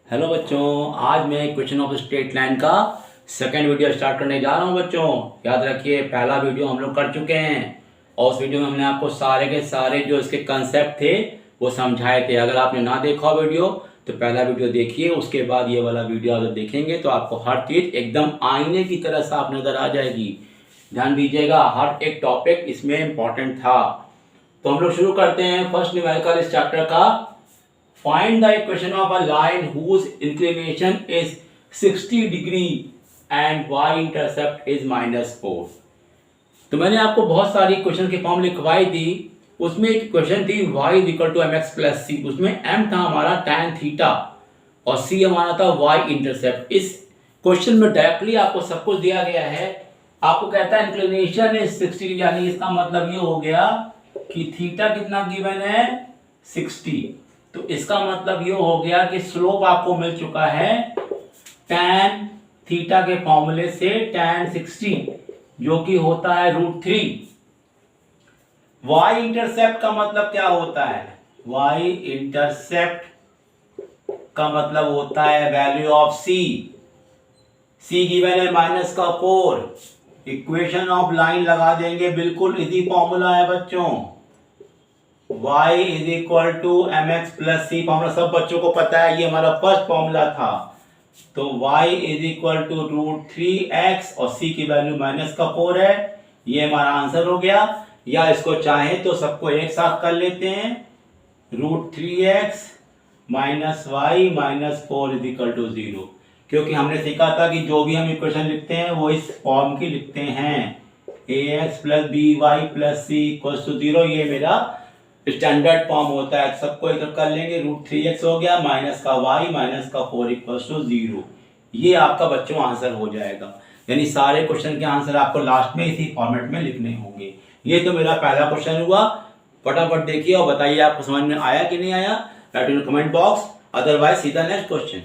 Hello बच्चों, आज मैं क्वेश्चन ऑफ स्ट्रेट लाइन का सेकंड वीडियो स्टार्ट करने जा रहा हूं। बच्चों याद रखिए, पहला वीडियो हम लोग कर चुके हैं और उस वीडियो में हमने आपको सारे के सारे जो इसके कंसेप्ट थे वो समझाए थे। अगर आपने ना देखा वीडियो तो पहला वीडियो देखिए, उसके बाद ये वाला वीडियो अगर देखेंगे तो आपको हर चीज़ एकदम आईने की तरह साफ नज़र आ जाएगी। ध्यान दीजिएगा, हर एक टॉपिक इसमें इम्पॉर्टेंट था। तो हम लोग शुरू करते हैं फर्स्ट न्यूमेरिकल इस चैप्टर का। Find the equation of a line whose inclination is 60 degree and y-intercept is -4। तो मैंने आपको बहुत सारी क्वेश्चन की फॉर्म लिखवाई थी। उसमें एक क्वेश्चन थी y = mx + c। उसमें m था हमारा tan थीटा और c हमारा था y-इंटरसेप्ट। इस क्वेश्चन में डायरेक्टली आपको सब कुछ दिया गया है। आपको कहता है इंक्लिनेशन इज 60, यानी इसका मतलब ये हो गया कि थीटा कितना गिवन है 60। तो इसका मतलब ये हो गया कि स्लोप आपको मिल चुका है tan थीटा के फॉर्मूले से tan 60, जो कि होता है √3। y इंटरसेप्ट का मतलब क्या होता है? y इंटरसेप्ट का मतलब होता है value of c। c given है -4। इक्वेशन ऑफ लाइन लगा देंगे, बिल्कुल इजी फॉर्मूला है बच्चों। y = mx + c फॉर्मूला सब बच्चों को पता है, ये हमारा फर्स्ट फॉर्मूला था। तो y = √3x और c की वैल्यू -4 है। ये हमारा आंसर हो गया। या इसको चाहे तो सबको एक साथ कर लेते हैं, √3x - y - 4 = 0। क्योंकि हमने सीखा था कि जो भी हम इक्वेशन लिखते हैं वो इस फॉर्म की लिखते हैं, ax + by + c = 0। ये मेरा स्टैंडर्ड फॉर्म होता है। सबको एक कर लेंगे, √3x हो गया माइनस का y - 4 = 0। ये आपका बच्चों आंसर हो जाएगा। यानी सारे क्वेश्चन के आंसर आपको लास्ट में इसी फॉर्मेट में लिखने होंगे। ये तो मेरा पहला क्वेश्चन हुआ। फटाफट देखिए और बताइए आपको समझ में आया कि नहीं आया, write in comment box. Otherwise सीधा next question.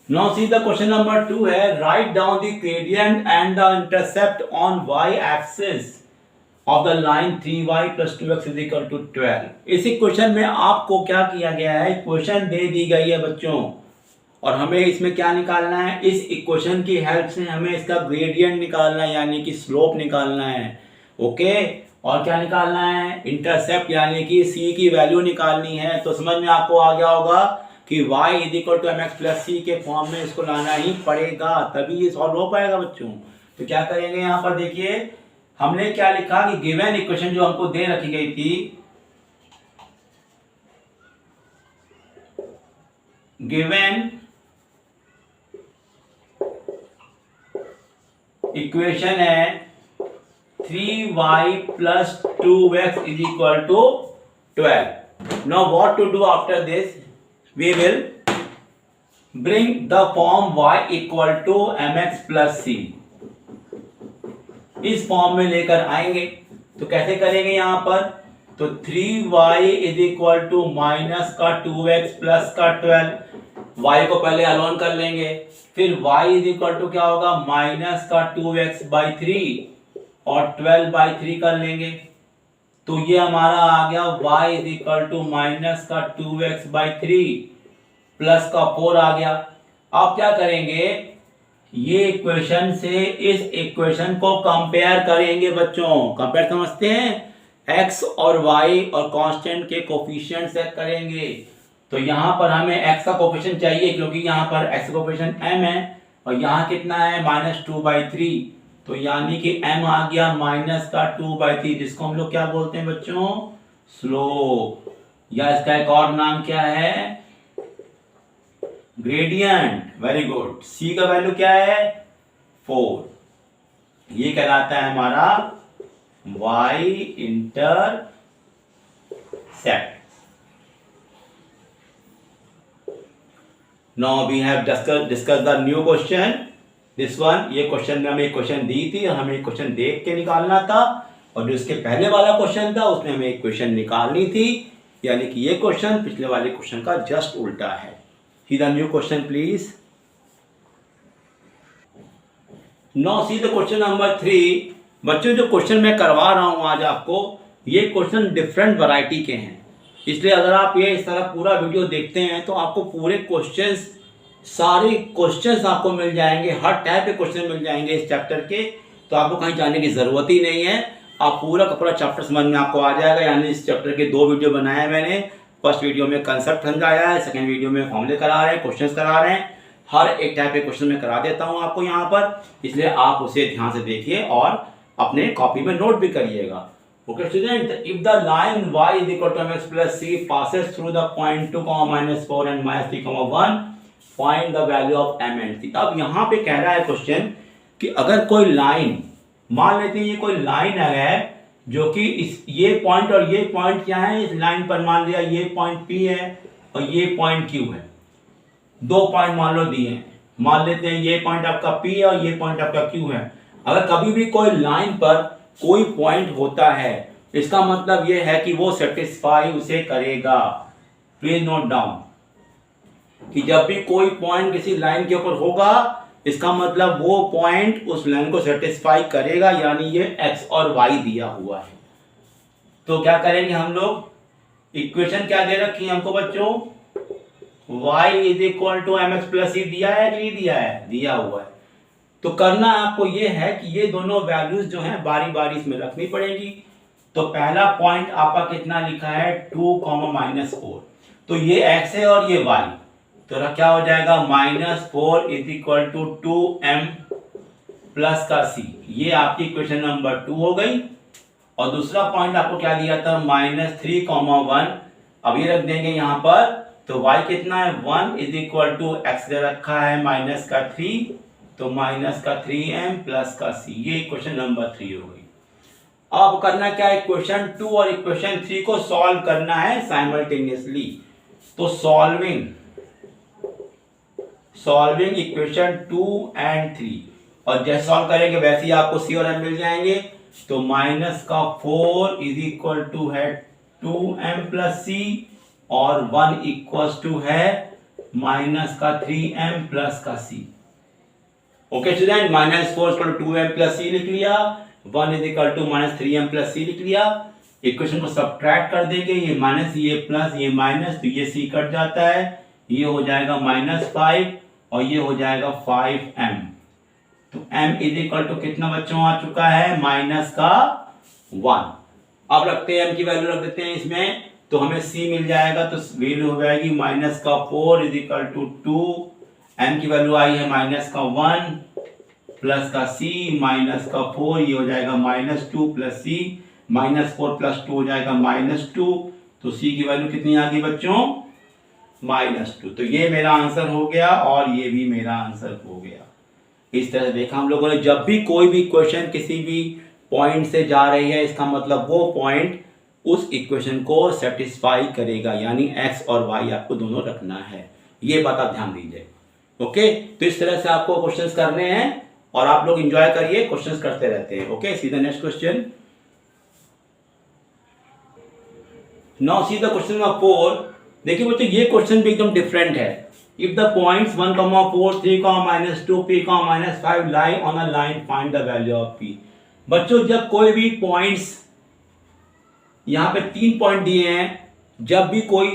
Now see the question number 2 है, write down the gradient and the intercept on y axis of the line 3y + 2x = 12। इसी क्वेश्चन में आपको क्या किया गया है, क्वेश्चन दे दी गई है बच्चों और हमें इसमें क्या निकालना है, इस इक्वेशन की हेल्प से हमें इसका ग्रेडियंट निकालना है, यानी कि स्लोप निकालना है। ओके, और क्या निकालना है, इंटरसेप्ट यानी कि c की वैल्यू निकालनी है। तो समझ में आपको आ गया होगा कि y = mx + c के फॉर्म में इसको लाना ही पड़ेगा, तभी ये सॉल्व हो पाएगा बच्चों। तो क्या करेंगे, यहाँ पर देखिए हमने क्या लिखा कि गिवन इक्वेशन जो हमको दे रखी गई थी, गिवन इक्वेशन है 3y + 2x = 12। Now what to do after this? We will bring the form y = mx + c। इस फॉर्म में लेकर आएंगे। तो कैसे करेंगे यहाँ पर, तो 3y = -2x + 12। y को पहले अलोन कर लेंगे, फिर y = क्या होगा -2x/3 और 12/3 कर लेंगे। तो ये हमारा आ गया y = -2x/3 + 4 आ गया। अब क्या करेंगे, ये इक्वेशन से इस इक्वेशन को कंपेयर करेंगे बच्चों। कंपेयर समझते हैं, x और y और कांस्टेंट के कोफिशिएंट सेट करेंगे। तो यहाँ पर हमें x का कोफिशिएंट चाहिए, क्योंकि यहाँ पर x का कोफिशिएंट m है और यहाँ कितना है -2/3। तो यानी कि m आ गया -2/3, जिसको हम लोग क्या बोलते हैं बच्चों, स्लोप, या इसका एक और नाम क्या है, ग्रेडियंट। Very good. c का वैल्यू क्या है 4। ये कहलाता है हमारा y intercept. Now we have discuss the new question, this one. ये क्वेश्चन में हमें एक क्वेश्चन दी थी, हमें एक क्वेश्चन देख के निकालना था, और जो इसके पहले वाला क्वेश्चन था उसमें हमें एक क्वेश्चन निकालनी थी। यानी कि ये क्वेश्चन पिछले वाले क्वेश्चन का जस्ट उल्टा है। See the new question please. Now see the question number 3। बच्चों जो क्वेश्चन मैं करवा रहा हूं आज आपको, ये क्वेश्चन डिफरेंट वैरायटी के हैं। इसलिए अगर आप ये इस तरह पूरा वीडियो देखते हैं तो आपको पूरे क्वेश्चंस, सारे क्वेश्चंस आपको मिल जाएंगे, हर टाइप के क्वेश्चन मिल जाएंगे इस चैप्टर के। तो आपको कहीं जाने की ज़रूरत ही नहीं है, आप पूरा का पूरा चैप्टर समझ में आपको आ जाएगा। यानी इस चैप्टर के 2 वीडियो बनाए हैं मैंने। फर्स्ट वीडियो में कंसेप्ट समझाया है, सेकंड वीडियो में फॉर्मूले करा रहे हैं, क्वेश्चंस करा रहे हैं। हर एक टाइप के क्वेश्चन में करा देता हूँ आपको यहाँ पर, इसलिए आप उसे ध्यान से देखिए और अपने कॉपी में नोट भी करिएगा। Okay student, if the line y is equal to mx plus c passes through the point 2, -4 and -3, 1, find the value of m and c। अब यहाँ पे कह रहा है क्वेश्चन कि अगर कोई लाइन, मान लेते हैं ये कोई लाइन है जो कि इस ये पॉइंट और ये पॉइंट क्या है, इस लाइन पर मान लिया ये पॉइंट p है और ये पॉइंट q है। 2 पॉइंट मान लो दिए हैं, मान लेते हैं ये पॉइंट आपका p है और ये पॉइंट आपका q है। अगर कभी भी कोई लाइन पर कोई पॉइंट होता है, इसका मतलब यह है कि वो सेटिस्फाई उसे करेगा। प्लीज नोट डाउन कि जब भी कोई पॉइंट किसी लाइन के ऊपर होगा, इसका मतलब वो पॉइंट उस लाइन को सेटिस्फाई करेगा, यानी ये x और y दिया हुआ है। तो क्या करेंगे हम लोग, इक्वेशन क्या दे रखी है हमको बच्चों, y is equal to M X plus C दिया है कि नहीं दिया है, दिया हुआ है। तो करना आपको ये है कि ये दोनों वैल्यूज जो हैं बारी बारी इसमें रखनी पड़ेगी। तो पहला पॉइंट आपका कितना लिखा है 2, -4, तो ये x है और ये y, तो क्या हो जाएगा -4 is equal to 2m plus का c। ये आपकी क्वेश्चन नंबर 2 हो गई। और दूसरा पॉइंट आपको क्या दिया था -3, 1, अब ये रख देंगे यहाँ पर। तो y कितना है 1 इज इक्वल टू x दे रखा है -3, तो -3m प्लस का c। ये इक्वेशन नंबर 3 हो गई। अब करना क्या है, इक्वेशन 2 और इक्वेशन 3 को सॉल्व करना है साइमल्टेनियसली। तो सॉल्विंग इक्वेशन 2 एंड 3, और जैसे सॉल्व करेंगे वैसे ही आपको c और m मिल जाएंगे। तो -4 इज इक्वल टू है 2m प्लस c और 1 इक्वल टू है -3m प्लस का c। Okay student, -4 equal to 2m plus c लिख लिया, 1 is equal to -3m plus c लिख लिया। इक्वेशन को सब्ट्रैक्ट कर देंगे, ये माइनस ये प्लस ये माइनस, तो ये c कट जाता है, ये हो जाएगा -5 और ये हो जाएगा 5m। तो m इज इक्वल टू कितना बच्चों आ चुका है -1। अब रखते हैं m की वैल्यू रख देते हैं इसमें, तो हमें c मिल जाएगा। तो वैल्यू हो जाएगी -4 इज इक्वल टू 2, m की वैल्यू आई है -1 प्लस का c -4, ये हो जाएगा -2 प्लस c, -4 प्लस 2 हो जाएगा -2, तो c की वैल्यू कितनी आ गई बच्चों -2। तो ये मेरा आंसर हो गया और ये भी मेरा आंसर हो गया। इस तरह से देखा हम लोगों ने, जब भी कोई भी क्वेश्चन किसी भी पॉइंट से जा रही है, इसका मतलब वो पॉइंट उस इक्वेशन को सेटिस्फाई करेगा, यानी x और y आपको दोनों रखना है। ये बात आप ध्यान दीजिए। ओके, तो इस तरह से आपको क्वेश्चंस करने हैं और आप लोग एंजॉय करिए, क्वेश्चंस करते रहते हैं। Okay, see the next question. Now see the question number 4। देखिए बच्चों, ये क्वेश्चन भी एकदम डिफरेंट है। If the points 1, 4, 3, -2, p, -5 lie on a line, find the value of p। बच्चों, जब कोई भी पॉइंट्स, यहाँ पे 3 पॉइंट दिए हैं, जब भी कोई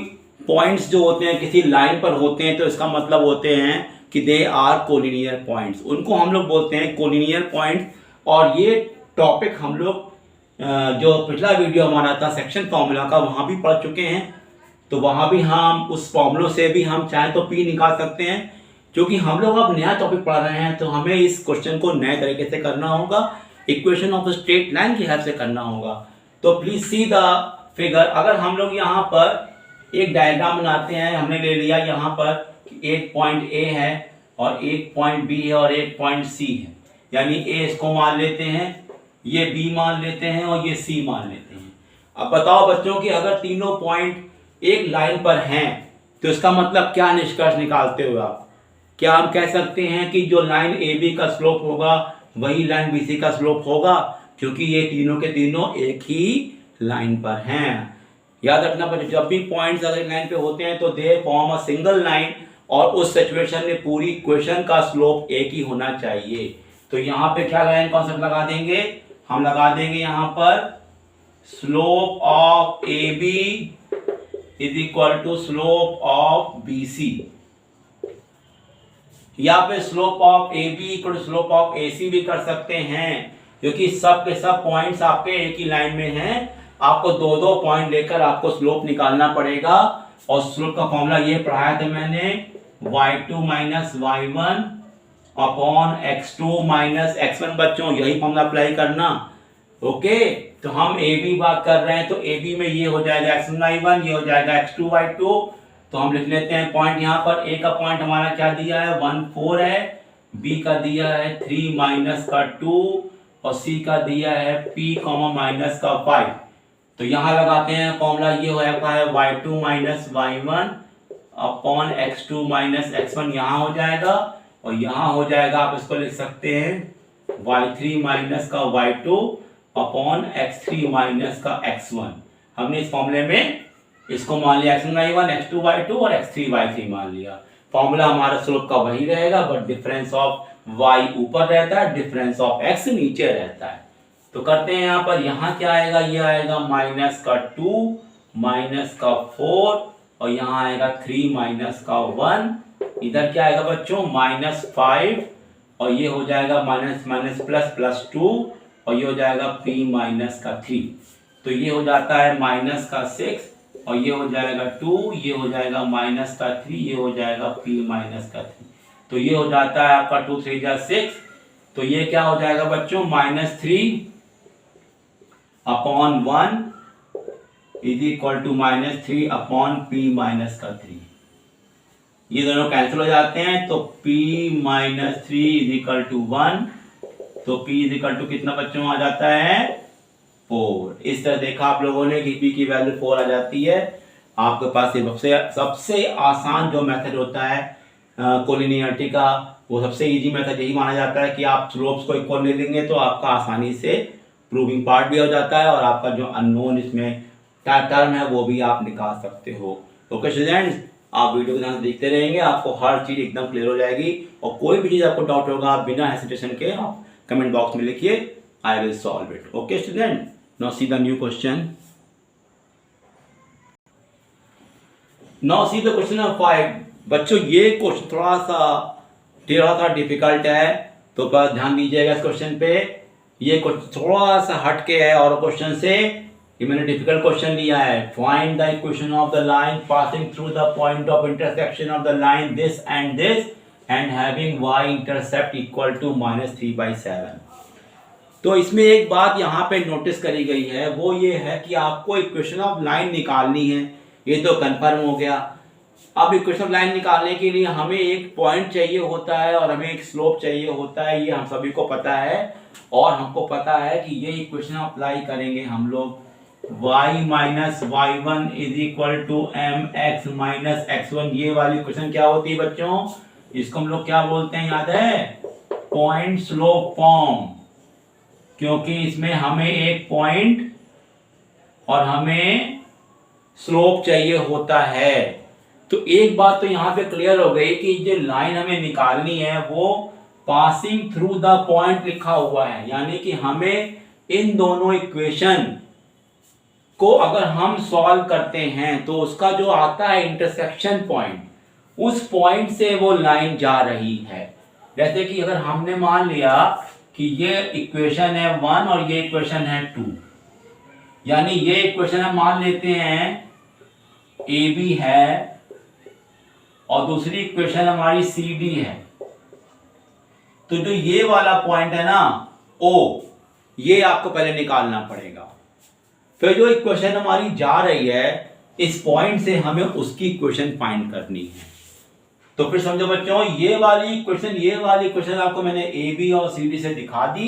पॉइंट्स जो होते हैं किसी लाइन पर होते हैं, तो इसका मतलब होते हैं कि दे आर कोलिनियर पॉइंट्स, उनको हम लोग बोलते हैं कोलिनियर पॉइंट्स। और ये टॉपिक हम लोग जो पिछला वीडियो हमारा था सेक्शन फॉर्मूला का, वहाँ भी पढ़ चुके हैं। तो वहाँ भी हम उस फॉर्मूलों से भी हम चाहे तो पी निकाल सकते हैं। क्योंकि हम लोग अब नया टॉपिक पढ़ रहे हैं, तो हमें इस क्वेश्चन को नए तरीके से करना होगा, इक्वेशन ऑफ स्ट्रेट लाइन की हेल्प से करना होगा। तो प्लीज सी द फिगर। अगर हम लोग यहाँ पर एक डायग्राम बनाते हैं, हमने ले लिया यहाँ पर कि एक पॉइंट ए है और एक पॉइंट बी है और एक पॉइंट सी है, यानी ए इसको मान लेते हैं, ये बी मान लेते हैं और ये सी मान लेते हैं। अब बताओ बच्चों कि अगर तीनों पॉइंट एक लाइन पर हैं, तो इसका मतलब क्या निष्कर्ष निकालते हो आप? क्या हम कह सकते हैं कि जो लाइन ए बी का स्लोप होगा वही लाइन बी सी का स्लोप होगा? क्योंकि ये तीनों के तीनों एक ही लाइन पर हैं। याद रखना बच्चों, जब भी पॉइंट्स अगर लाइन पे होते हैं तो they form a single line, और उस सिचुएशन में पूरी इक्वेशन का स्लोप एक ही होना चाहिए। तो यहाँ पे क्या लाइन कॉन्सेप्ट लगा देंगे, हम लगा देंगे यहाँ पर slope of A B is equal to slope of BC, या फिर slope of AB equal to slope of AC भी कर सकते हैं, क्योंकि सब के सब पॉइंट्स आपके एक ही लाइन में हैं। आपको दो दो पॉइंट लेकर आपको स्लोप निकालना पड़ेगा। और स्लोप का फॉर्मूला ये पढ़ाया था मैंने, y2 minus y1 upon x2 minus x1। बच्चों यही फॉर्मूला अप्लाई करना। ओके, तो हम AB बात कर रहे हैं, तो AB में ये हो जाएगा x1 y1, ये हो जाएगा x2 y2। तो हम लिख लेते हैं पॉइंट यहाँ पर। A का पॉइंट हमारा क्या दिया है 1 4 है, B का दिया है 3 माइनस का 2 और C का दिया है P माइनस का 5। तो यहाँ लगाते हैं फॉर्मूला, ये हो जाता है y2 minus y1 upon x2 minus x1, यहाँ हो जाएगा। और यहाँ हो जाएगा, आप इसको लिख सकते हैं y3 माइनस का y2 अपॉन x3 माइनस का x1। हमने इस फॉर्मूले में इसको मान लिया x1 y1, x2 y2 और x3 y3 मान लिया। फॉर्मूला हमारा स्लोप का वही रहेगा, बट डिफरेंस ऑफ y ऊपर रहता है, डिफरेंस ऑफ x नीचे रहता है। तो करते हैं यहाँ पर, यहाँ क्या आएगा, ये आएगा माइनस का 2 माइनस का 4 और यहाँ आएगा 3 माइनस का 1। इधर क्या आएगा बच्चों माइनस 5 और ये हो जाएगा माइनस माइनस प्लस प्लस 2 और ये हो जाएगा p माइनस का 3। तो ये हो जाता है माइनस का 6 और ये हो जाएगा 2, ये हो जाएगा माइनस का 3, ये हो जाएगा p माइनस का 3। तो ये हो जाता है आपका 2 3 जा 6। तो ये क्या हो जाएगा बच्चों minus 3 upon 1 is equal to minus 3 upon p minus का 3। ये दोनों कैंसिल हो जाते हैं, तो p minus 3 is equal to 1। तो p इज इक्वल टू कितना बच्चों आ जाता है 4। इस तरह देखा आप लोगों ने कि p की वैल्यू 4 आ जाती है। आपके पास सबसे आसान जो मेथड होता है कोलिनियरिटी का, वो सबसे इजी मेथड यही माना जाता है कि आप स्लोप्स को इक्वल ले लेंगे तो आपका आसानी से प्रूविंग पार्ट भी हो जाता है और आपका जो अननोन इसमें टर्म है वो भी आप निकाल सकते हो। ओके स्टूडेंट्स, आप वीडियो को ध्यान से देखते रहेंगे, आपको हर चीज एकदम क्लियर हो जाएगी। और कोई भी चीज आपको डाउट होगा आप बिना हेसिटेशन के आप कमेंट बॉक्स में लिखिए, I will solve it. Okay student, now see the new question. Now see the question number 5। बच्चों ये क्वेश्चन थोड़ा सा डिफिकल्ट है, तो बस ध्यान दीजिएगा इस क्वेश्चन पे। ये क्वेश्चन थोड़ा सा हटके है और क्वेश्चन से, ये मैंने डिफिकल्ट क्वेश्चन लिया है। Find the equation of the line passing through the point of intersection of the line this and having y intercept equal to -3/7। तो इसमें एक बात यहाँ पे नोटिस करी गई है, वो ये है कि आपको इक्वेशन ऑफ लाइन निकालनी है। ये तो कंफर्म हो गया। अब इक्वेशन ऑफ लाइन निकालने के लिए हमें एक पॉइंट चाहिए होता है और हमें एक स्लोप चाहिए होता है, ये हम सभी को पता है। और हमको पता है कि ये इक्वेशन अप्लाई करेंगे हम लोग, y minus y1 is equal to mx minus x1। ये वाली इक्वेशन क्या होती है बच्चों, इसको हम लोग क्या बोलते हैं याद है, पॉइंट स्लोप फॉर्म। क्योंकि इसमें हमें एक पॉइंट और हमें स्लोप चाहिए होता है। तो एक बात तो यहां पे क्लियर हो गई कि जो लाइन हमें निकालनी है वो पासिंग थ्रू द पॉइंट लिखा हुआ है, यानी कि हमें इन दोनों इक्वेशन को अगर हम सॉल्व करते हैं तो उसका जो आता है इंटरसेक्शन पॉइंट, उस पॉइंट से वो लाइन जा रही है। जैसे कि अगर हमने मान लिया कि ये इक्वेशन है 1 और ये इक्वेशन है 2, यानी ये इक्वेशन हम मान लेते हैं AB है और दूसरी इक्वेशन हमारी CD है। तो जो ये वाला पॉइंट है ना O, ये आपको पहले निकालना पड़ेगा। फिर जो इक्वेशन हमारी जा रही है इस पॉइंट से हमें उसकी इक्वेशन फाइंड करनी है। तो फिर समझो बच्चों, ये वाली इक्वेशन आपको मैंने AB और CD से दिखा दी।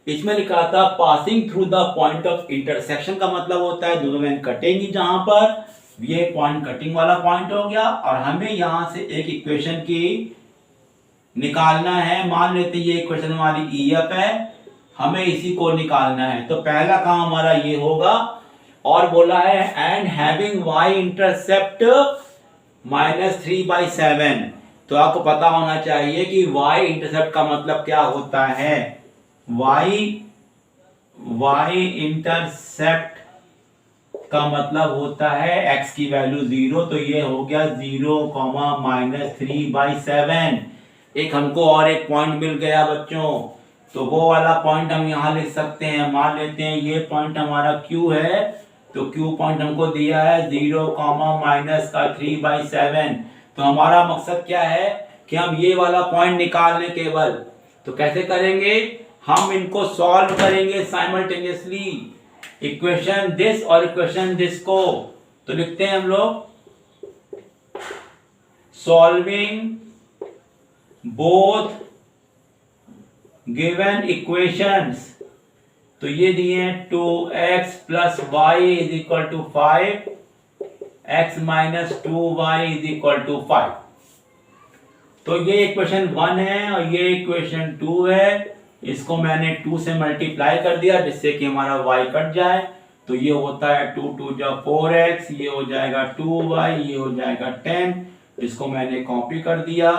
इसमें लिखा था passing through the point of intersection का मतलब होता है दोनों लाइन कटेंगी, जहां पर ये पॉइंट कटिंग वाला पॉइंट हो गया। और हमें यहां से एक इक्वेशन की निकालना है। मान लेते हैं ये इक्वेशन हमारी EF है, हमें इसी को निकालना है। तो पहला काम हमारा ये होगा, और बोला है एंड हैविंग y इंटरसेप्ट -3/7। तो आपको पता होना चाहिए कि y इंटरसेप्ट का मतलब क्या होता है। y इंटरसेप्ट का मतलब होता है x की वैल्यू 0, तो ये हो गया 0 माइनस 3/7। एक हमको और एक पॉइंट मिल गया बच्चों, तो वो वाला पॉइंट हम यहाँ लिख सकते हैं। मान लेते हैं ये पॉइंट हमारा Q है, तो Q पॉइंट हमको दिया है 0 माइनस का 3/7। तो हमारा मकसद क्या है कि हम ये वाला पॉइंट निकाल लें केवल। तो कैसे करेंगे, हम इनको सॉल्व करेंगे साइमल्टेनियसली, इक्वेशन दिस और इक्वेशन दिस को। तो लिखते हैं हम लोग सॉल्विंग बोथ गिवन इक्वेशंस। तो ये दिए हैं 2x plus y is equal to 5, x minus 2y is equal to 5। तो ये इक्वेशन 1 है और ये इक्वेशन 2 है। इसको मैंने 2 से मल्टीप्लाई कर दिया जिससे कि हमारा y कट जाए। तो ये होता है 2 2 जा 4x, ये हो जाएगा 2y, ये हो जाएगा 10। इसको मैंने कॉपी कर दिया।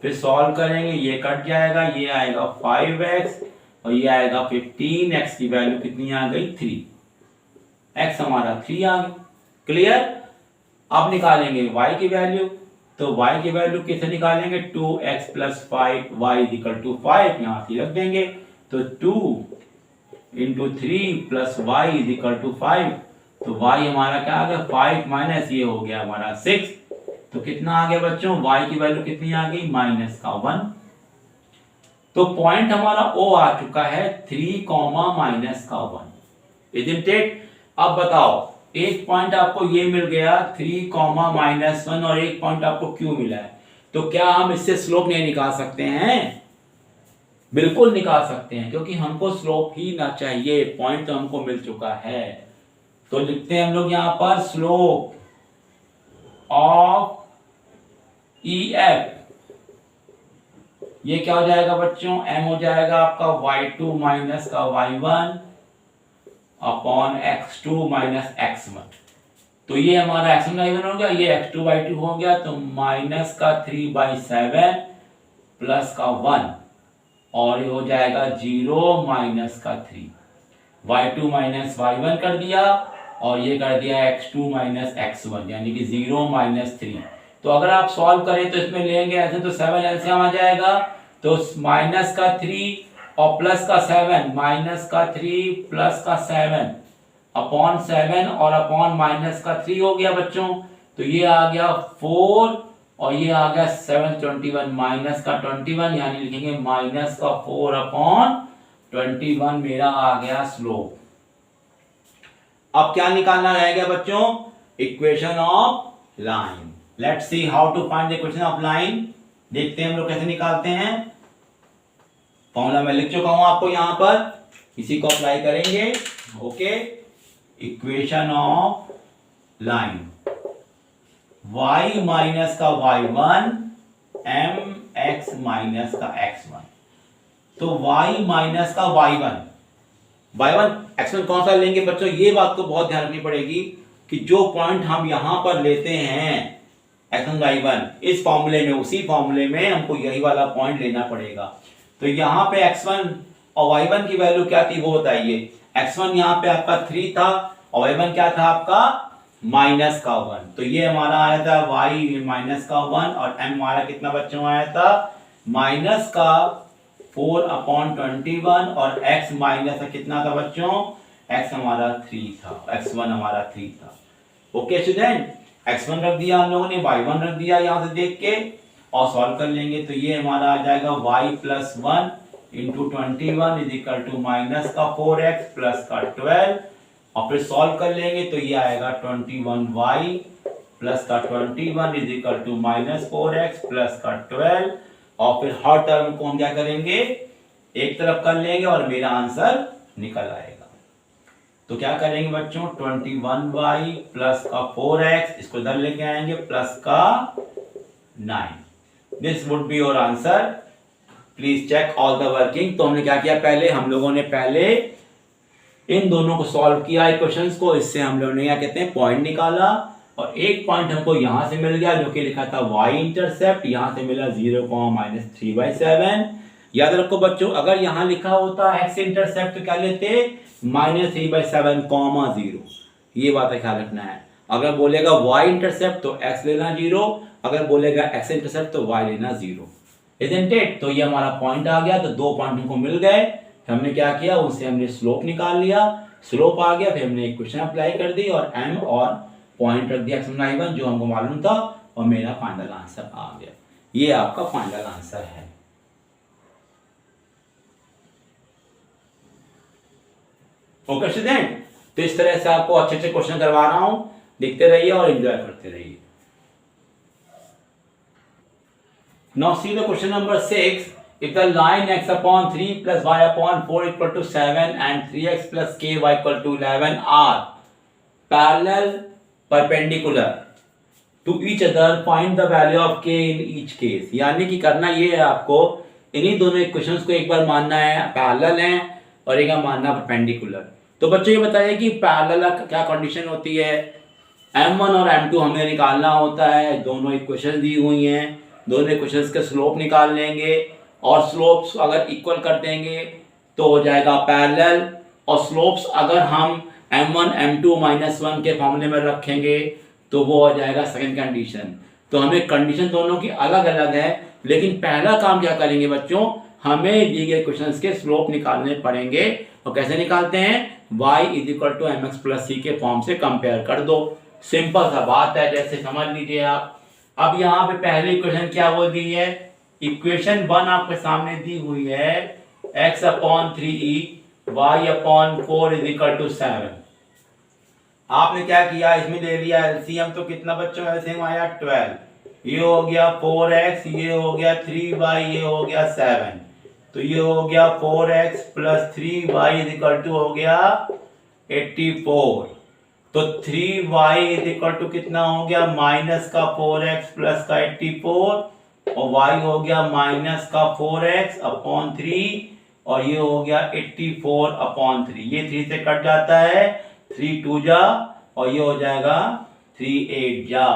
फिर सॉल्व करेंगे, ये कट जाएगा, ये आएगा 5x और ये आएगा 15। x की वैल्यू कितनी आ गई 3, x हमारा 3 आ गई। क्लियर। अब निकालेंगे y की वैल्यू। तो y की वैल्यू कैसे निकालेंगे, 2x plus 5y is equal to 5, यहाँ से रख देंगे। तो 2 into 3 plus y is equal to 5। तो y हमारा क्या आ गया 5 माइनस ये हो गया हमारा 6। तो कितना आ गया बच्चों, y की वैल्यू कितनी आ गई माइनस का 1। तो पॉइंट हमारा O आ चुका है 3 माइनस का 1, इजंट इट। अब बताओ, एक पॉइंट आपको ये मिल गया 3 माइनस 1 और एक पॉइंट आपको Q मिला है, तो क्या हम इससे स्लोप नहीं निकाल सकते हैं? बिल्कुल निकाल सकते हैं, क्योंकि हमको स्लोप ही ना चाहिए, पॉइंट तो हमको मिल चुका है। तो लिखते हैं हम लोग यहां पर स्लोप ऑफ EF, ये क्या हो जाएगा बच्चों, m हो जाएगा आपका y2 माइनस का y1 upon x2 minus x1। तो ये हमारा x1 y1 हो गया, ये x2 y2 हो गया। तो माइनस का 3/7 प्लस का 1 और ये हो जाएगा 0 माइनस का 3। y2 माइनस y1 कर दिया और ये कर दिया x2 माइनस x1, यानी कि 0 माइनस 3। तो अगर आप सॉल्व करें तो इसमें लेंगे ऐसे तो 7 एलसीएम आ जाएगा। तो माइनस का 3 और प्लस का 7, माइनस का 3 प्लस का 7 अपॉन 7 और अपॉन माइनस का 3 हो गया बच्चों। तो ये आ गया 4 और ये आ गया 7 21 माइनस का 21, यानी लिखेंगे माइनस का 4 अपॉन 21 मेरा आ गया स्लोप। अब क्या निकालना रह गया बच्चों, equation of line. Let's see how to find the equation of line. देखते हैं हम लोग कैसे निकालते हैं। फॉर्मूला मैं लिख चुका हूं आपको यहां पर, इसी को अप्लाई करेंगे। Okay, equation of line, y minus का y1 mx माइनस का x1। तो y माइनस का y1 x1 कौन सा लेंगे बच्चों, ये बात को बहुत ध्यान रखनी पड़ेगी कि जो पॉइंट हम यहां पर लेते हैं x1 y1, इस फॉर्मूले में, उसी फॉर्मूले में हमको यही वाला पॉइंट लेना पड़ेगा। तो यहाँ पे x1 और y1 की वैल्यू क्या थी वो बताइए। x1 यहाँ पे आपका 3 था और y1 क्या था आपका माइनस का 1। तो ये हमारा आया था y माइनस का 1 और m हमारा कितना बच्चों आया था माइनस का 4 अपॉन 21 और x माइनस का कितना था बच्चों, x हमारा 3 था, x1 हमारा 3 था। ओके स्टूडेंट, x1 रख दिया हम लोगों ने, y1 रख दिया यहां से देख के और सॉल्व कर लेंगे। तो ये हमारा आ जाएगा y plus 1 into 21 is equal to minus का 4x प्लस का 12 और फिर सॉल्व कर लेंगे। तो ये आएगा 21y प्लस का 21 is equal to minus 4x plus का 12 और फिर हर टर्म को हम क्या करेंगे एक तरफ कर लेंगे और मेरा आंसर निकल आएगा। तो क्या करेंगे बच्चों, 21y प्लस का 4x, इसको इधर लेके आएंगे, प्लस का 9। This would be your answer. Please check all the working. तो हमने क्या किया, पहले हम लोगों ने पहले इन दोनों को सॉल्व किया इक्वेशंस को, इससे हम लोगों ने क्या कहते हैं पॉइंट निकाला और एक पॉइंट हमको यहां से मिल गया जो कि लिखा था y इंटरसेप्ट, यहां से मिला 0 माइनस 3/7। याद रखो बच्चों, अगर यहां लिखा होता x इंटरसेप्ट तो क्या लेते माइनस 3/7 0। ये बात का ख्याल रखना है। अगर बोलेगा y इंटरसेप्ट तो x लेना 0, अगर बोलेगा x इंटरसेप्ट तो y लेना 0, इजंट इट। तो ये हमारा पॉइंट आ गया, तो 2 पॉइंट हमको मिल गए। हमने क्या किया, उससे हमने स्लोप निकाल लिया, स्लोप आ गया, फिर हमने इक्वेशन अप्लाई कर दी और m और पॉइंट रख दिया x1 जो हमको मालूम था, और मेरा फाइनल आंसर आ गया। ये आपका फाइनल आंसर है। ओके स्टूडेंट, तो इस तरह से आपको अच्छे अच्छे क्वेश्चन करवा रहा हूं, देखते रहिए और एंजॉय करते रहिए। Now see the question number 6। if the line x upon 3 plus y upon 4 equal to 7 and 3x plus ky equal to 11 are parallel perpendicular to each other, find the value of k in each case। यानी कि करना ये है आपको, इन्हीं दोनों equations को एक बार मानना है पैरेलल हैं और एक मानना परपेंडिकुलर। तो बच्चों ये बताइए कि पैरेलल क्या कंडीशन होती है। m1 और m2 हमें निकालना होता है, दोनों इक्वेशन दी हुई हैं, दोनों इक्वेशंस के स्लोप निकाल लेंगे और स्लोप्स अगर इक्वल कर देंगे तो हो जाएगा पैरेलल, और स्लोप्स अगर हम m1 m2 -1 के फॉर्मूले में रखेंगे तो वो हो जाएगा सेकंड कंडीशन। तो हमें कंडीशन दोनों की अलग अलग है, लेकिन पहला काम क्या करेंगे बच्चों, हमें दिए गए क्वेश्चंस के स्लोप निकालने पड़ेंगे। और कैसे निकालते हैं, y = mx + c के फॉर्म से कंपेयर कर दो। सिंपल सा बात है, जैसे समझ लीजिए आप। अब यहाँ पे पहली इक्वेशन क्या बोल दी है, इक्वेशन 1 आपके सामने दी हुई है x/3e y/4 = 7। आपने क्या किया, इसमें ले लिया एलसीएम, तो कितना बच्चों एलसीएम आया 12। ये हो गया 4x, ये हो गया 3y, ये हो गया 7, तो ये हो गया 4x + 3y = हो गया 84। तो 3y = कितना हो गया, -4x + 84, और y हो गया -4x/3, और ये हो गया 84/3। ये 3 से कट जाता है, 3 2 जा, और ये हो जाएगा 3 8 जा।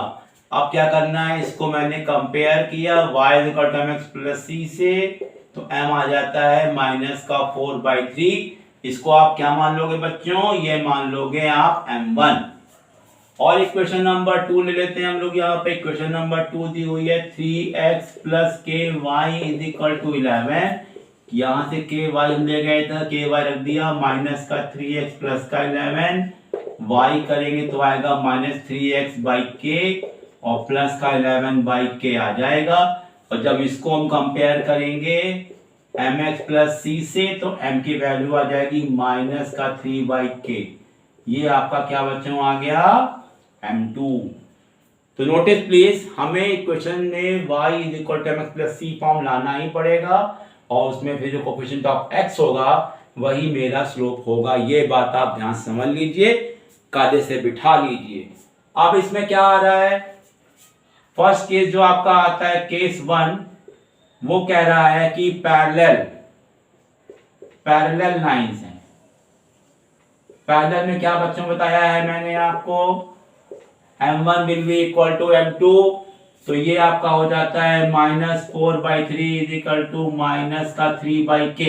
अब क्या करना है, इसको मैंने कंपेयर किया y = mx + c से, तो m आ जाता है -4/3। इसको आप क्या मान लोगे बच्चों, ये मान लोगे आप m1। और इक्वेशन नंबर 2 ले लेते हैं हम लोग। यहाँ पे इक्वेशन नंबर 2 दी हुई है 3x + ky = 11। यहाँ से ky ले गए थे, ky रख दिया, -3x + का 11, y करेंगे तो आएगा -3x/k और प्लस का 11/k आ जाएगा। और जब इसको हम कंपेयर करेंगे mx + c से, तो m की वैल्यू आ जाएगी -3/k। ये आपका क्या बच्चों आ गया, m2। तो नोटिस प्लीज, हमें इक्वेशन में y = mx + c फॉर्म लाना ही पड़ेगा, और उसमें फिर जो कोएफिशिएंट ऑफ x होगा वही मेरा स्लोप होगा। ये बात आप ध्यान समझ लीजिए, कायदे से बिठा लीजिए। अब इसमें क्या आ रहा है, फर्स्ट केस जो आपका आता है केस 1, वो कह रहा है कि पैरेलल लाइंस हैं। पैरेलल में क्या बच्चों बताया है मैंने आपको, m1 will be equal to m2, तो ये आपका हो जाता है -4/3 = -3/k।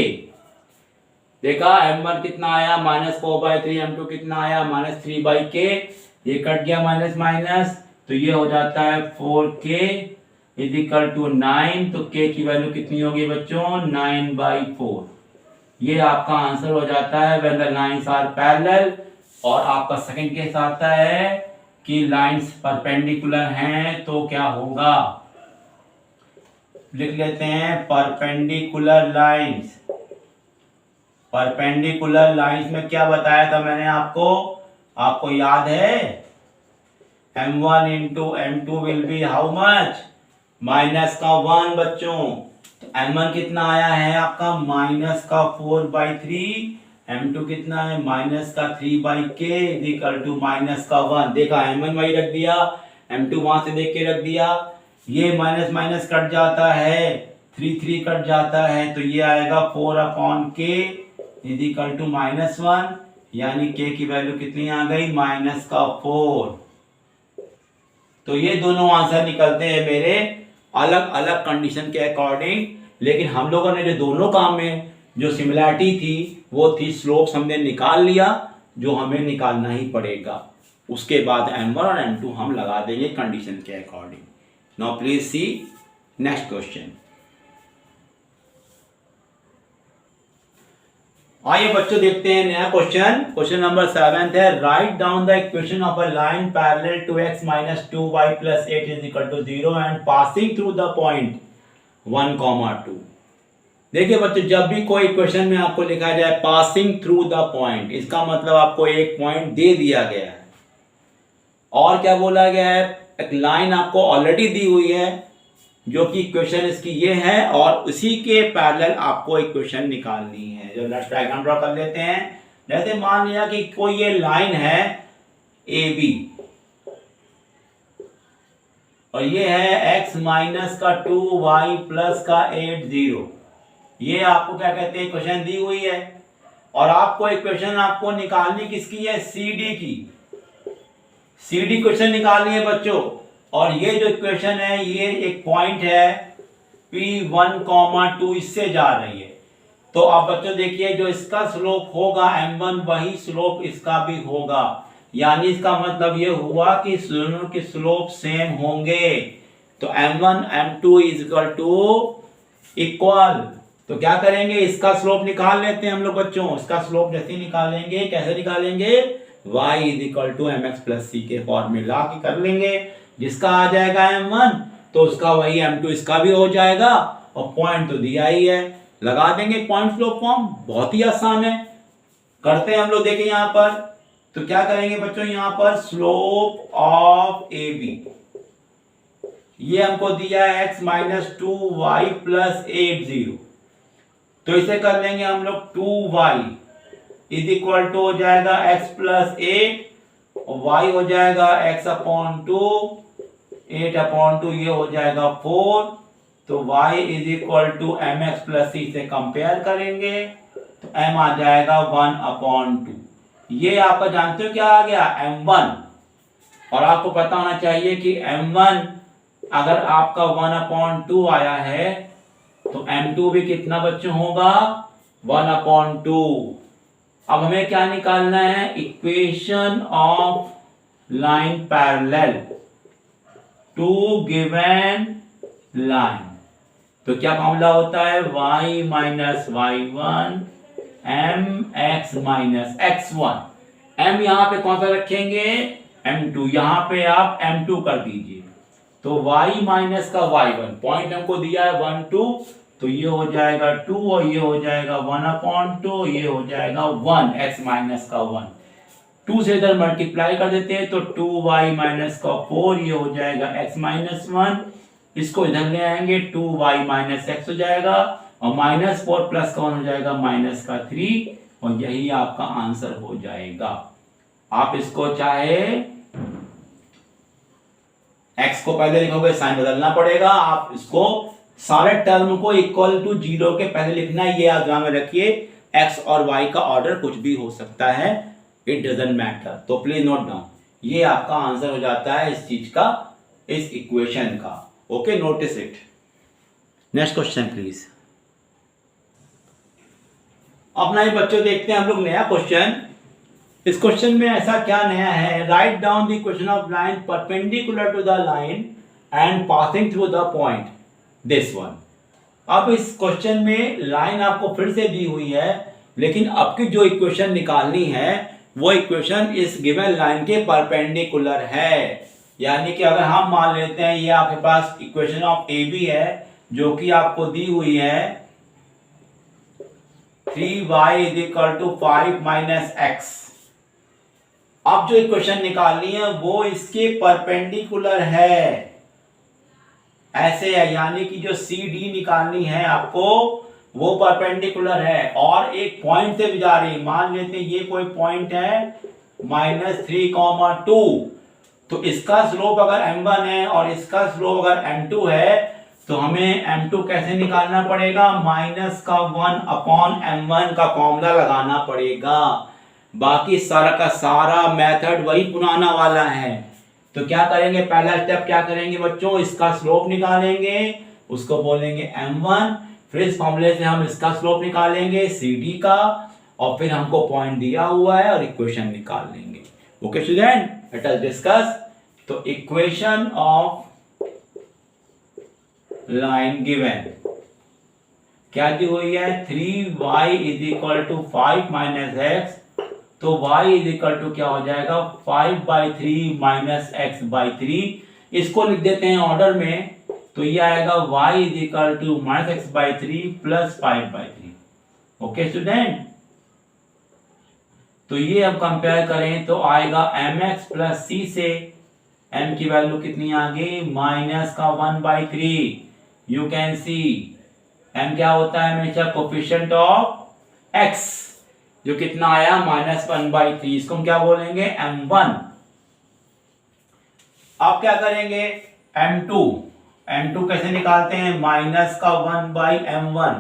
देखा m1 कितना आया, -4/3, m2 कितना आया, -3/k। ये कट गया माइनस माइनस, तो ये हो जाता है 4k = 9। तो k की वैल्यू कितनी होगी बच्चों, 9/4। ये आपका आंसर हो जाता है when the lines are parallel. और आपका सेकंड केस आता है कि लाइंस परपेंडिकुलर हैं, तो क्या होगा, लिख लेते हैं परपेंडिकुलर लाइंस। परपेंडिकुलर लाइंस में क्या बताया था मैंने आपको याद है, m1 × m2 will be how much, -1 बच्चों। तो m1 कितना आया है आपका, -4/3, m2 कितना है, -3/k = -1। देखा, m1 वही रख दिया, m2 वहां से देख के रख दिया। ये माइनस माइनस कट जाता है, 3 3 कट जाता है, तो ये आएगा 4/k = -1, यानी k की वैल्यू कितनी आ गई, -4। तो ये दोनों आंसर निकलते हैं मेरे अलग अलग कंडीशन के अकॉर्डिंग, लेकिन हम लोगों ने जो दोनों काम में जो सिमिलरिटी थी वो थी स्लोप्स हमने निकाल लिया, जो हमें निकालना ही पड़ेगा। उसके बाद m1 और m2 हम लगा देंगे कंडीशन के according. Now please see next question. आइए बच्चों देखते हैं नया क्वेश्चन। क्वेश्चन नंबर 7 है, write down the equation of a line parallel to x minus 2y plus 8 is equal to 0 and passing through the point 1, 2। देखिए बच्चों, जब भी कोई इक्वेशन में आपको लिखा जाए पासिंग थ्रू द पॉइंट, इसका मतलब आपको एक पॉइंट दे दिया गया है और क्या बोला गया है, एक लाइन आपको ऑलरेडी दी हुई है जो कि इक्वेशन इसकी ये है और उसी के पैरेलल आपको इक्वेशन निकालनी है। जो लेट्स डायग्राम ड्रॉ कर लेते हैं। जैसे मान लिया कि कोई ये लाइन है ए बी और ये है x माइनस का 2y प्लस का 8 0। ये आपको क्या कहते हैं, इक्वेशन दी हुई है और आपको इक्वेशन आपको निकालनी किसकी है, सी डी की। सी डी इक्वेशन निकालनी है बच्चों। और ये जो इक्वेशन है ये एक पॉइंट है P1, 2 इससे जा रही है। तो आप बच्चों देखिए, जो इसका स्लोप होगा m1 वही स्लोप इसका भी होगा, यानी इसका मतलब ये हुआ कि दोनों के स्लोप सेम होंगे। तो m1 m2 is equal two equal. तो क्या करेंगे, इसका स्लोप निकाल लेते हैं हम लोग बच्चों। इसका स्लोप जैसे निकालेंगे, कैसे निकालेंगे, y is equal to mx plus C के फॉर्मूला की कर लेंगे। जिसका आ जाएगा m1 तो उसका वही m2 इसका भी हो जाएगा और पॉइंट तो दिया ही है, लगा देंगे पॉइंट स्लोप फॉर्म। बहुत ही आसान है, करते हैं हम लोग। देखें यहाँ पर तो क्या करेंगे बच्चों, यहाँ पर स्लोप ऑफ ए बी ये हमको दिया है x माइनस 2y प्लस 8 0। तो इसे कर लेंगे हम लोग 2y इज इक्वल टू हो जाएगा x प्लस 8 और y हो जाएगा x अपॉन 2, 8 अपॉन 2 ये हो जाएगा 4। तो y is equal to mx plus c से कंपेयर करेंगे तो m आ जाएगा 1 अपॉन 2। ये आपका जानते हो क्या आ गया, m1। और आपको पता होना चाहिए कि m1 अगर आपका 1 अपॉन 2 आया है तो m2 भी कितना बच्चों होगा, 1 अपॉन 2। अब हमें क्या निकालना है, equation of line parallel to given line. तो क्या फॉर्मूला होता है, y minus y1 mx minus x1। m यहां पे कौन सा रखेंगे, m2, यहां पे आप m2 कर दीजिए। तो y माइनस का y1 पॉइंट हमको दिया है 1 2, तो ये हो जाएगा 2 और ये हो जाएगा 1 अपॉन 2, ये हो जाएगा 1 x माइनस का 1। 2 से इधर मल्टीप्लाई कर देते हैं तो 2y माइनस का 4 ये हो जाएगा x माइनस 1। इसको इधर ले आएंगे 2y माइनस x हो जाएगा और माइनस 4 प्लस का 1 हो जाएगा माइनस का 3 और यही आपका आंसर हो जाएगा। आप इसको चाहे x को पहले लिखोगे, साइन बदलना पड़ेगा। आप इसको सारे टर्म को इक्वल टू 0 के पहले लिखना है, ये ध्यान में रखिए। x और y का ऑर्डर कुछ भी हो सकता है, इट डजंट मैटर। तो प्लीज नोट डाउन, ये आपका आंसर हो जाता है इस चीज का, इस इक्वेशन का। Okay, notice it. Next question please. अपना ही बच्चों देखते हैं हम लोग नया क्वेश्चन। इस क्वेश्चन में ऐसा क्या नया है, write down the equation of line perpendicular to the line and passing through the point this one. अब इस क्वेश्चन में लाइन आपको फिर से दी हुई है, लेकिन आपकी जो इक्वेशन निकालनी है वो इक्वेशन इस गिवन लाइन के परपेंडिकुलर है। यानी कि अगर हम मान लेते हैं ये आपके पास इक्वेशन ऑफ ए बी है जो कि आपको दी हुई है 3y is equal to 5 minus x। अब जो इक्वेशन निकालनी है वो इसके परपेंडिकुलर है, ऐसे है। यानी कि जो सी डी निकालनी है आपको वो परपेंडिकुलर है और एक पॉइंट से भी जा रही है। मान लेते हैं ये कोई पॉइंट है -3, 2। तो इसका स्लोप अगर m1 है और इसका स्लोप अगर m2 है तो हमें m2 कैसे निकालना पड़ेगा, -1 अपॉन m1 का फॉर्मूला लगाना पड़ेगा। बाकी सारा का सारा मेथड वही पुराना वाला है। तो क्या करेंगे, पहला स्टेप क्या करेंगे बच्चों, इसका स्लोप निकालेंगे, उसको बोलेंगे m1। फिर इस फॉर्मूले से हम इसका स्लोप निकालेंगे CD का और फिर हमको पॉइंट दिया हुआ है और इक्वेशन निकाल लेंगे। Okay student, let us discuss. तो इक्वेशन ऑफ लाइन गिवन क्या दी हुई है, 3y is equal to 5 minus x, तो y इज इक्वल टू क्या हो जाएगा 5/3 माइनस एक्स बाई 3। इसको लिख देते हैं ऑर्डर में, तो ये आएगा y is equal to minus x by 3 plus 5/3। Okay student, तो ये हम कंपेयर करें तो आएगा mx प्लस c से m की वैल्यू कितनी आ गई माइनस का 1/3। यू कैन सी m क्या होता है हमेशा कोफिशिएंट ऑफ x, जो कितना आया -1/3, इसको हम क्या बोलेंगे m1। अब क्या करेंगे m2 कैसे निकालते हैं, माइनस का 1/m1,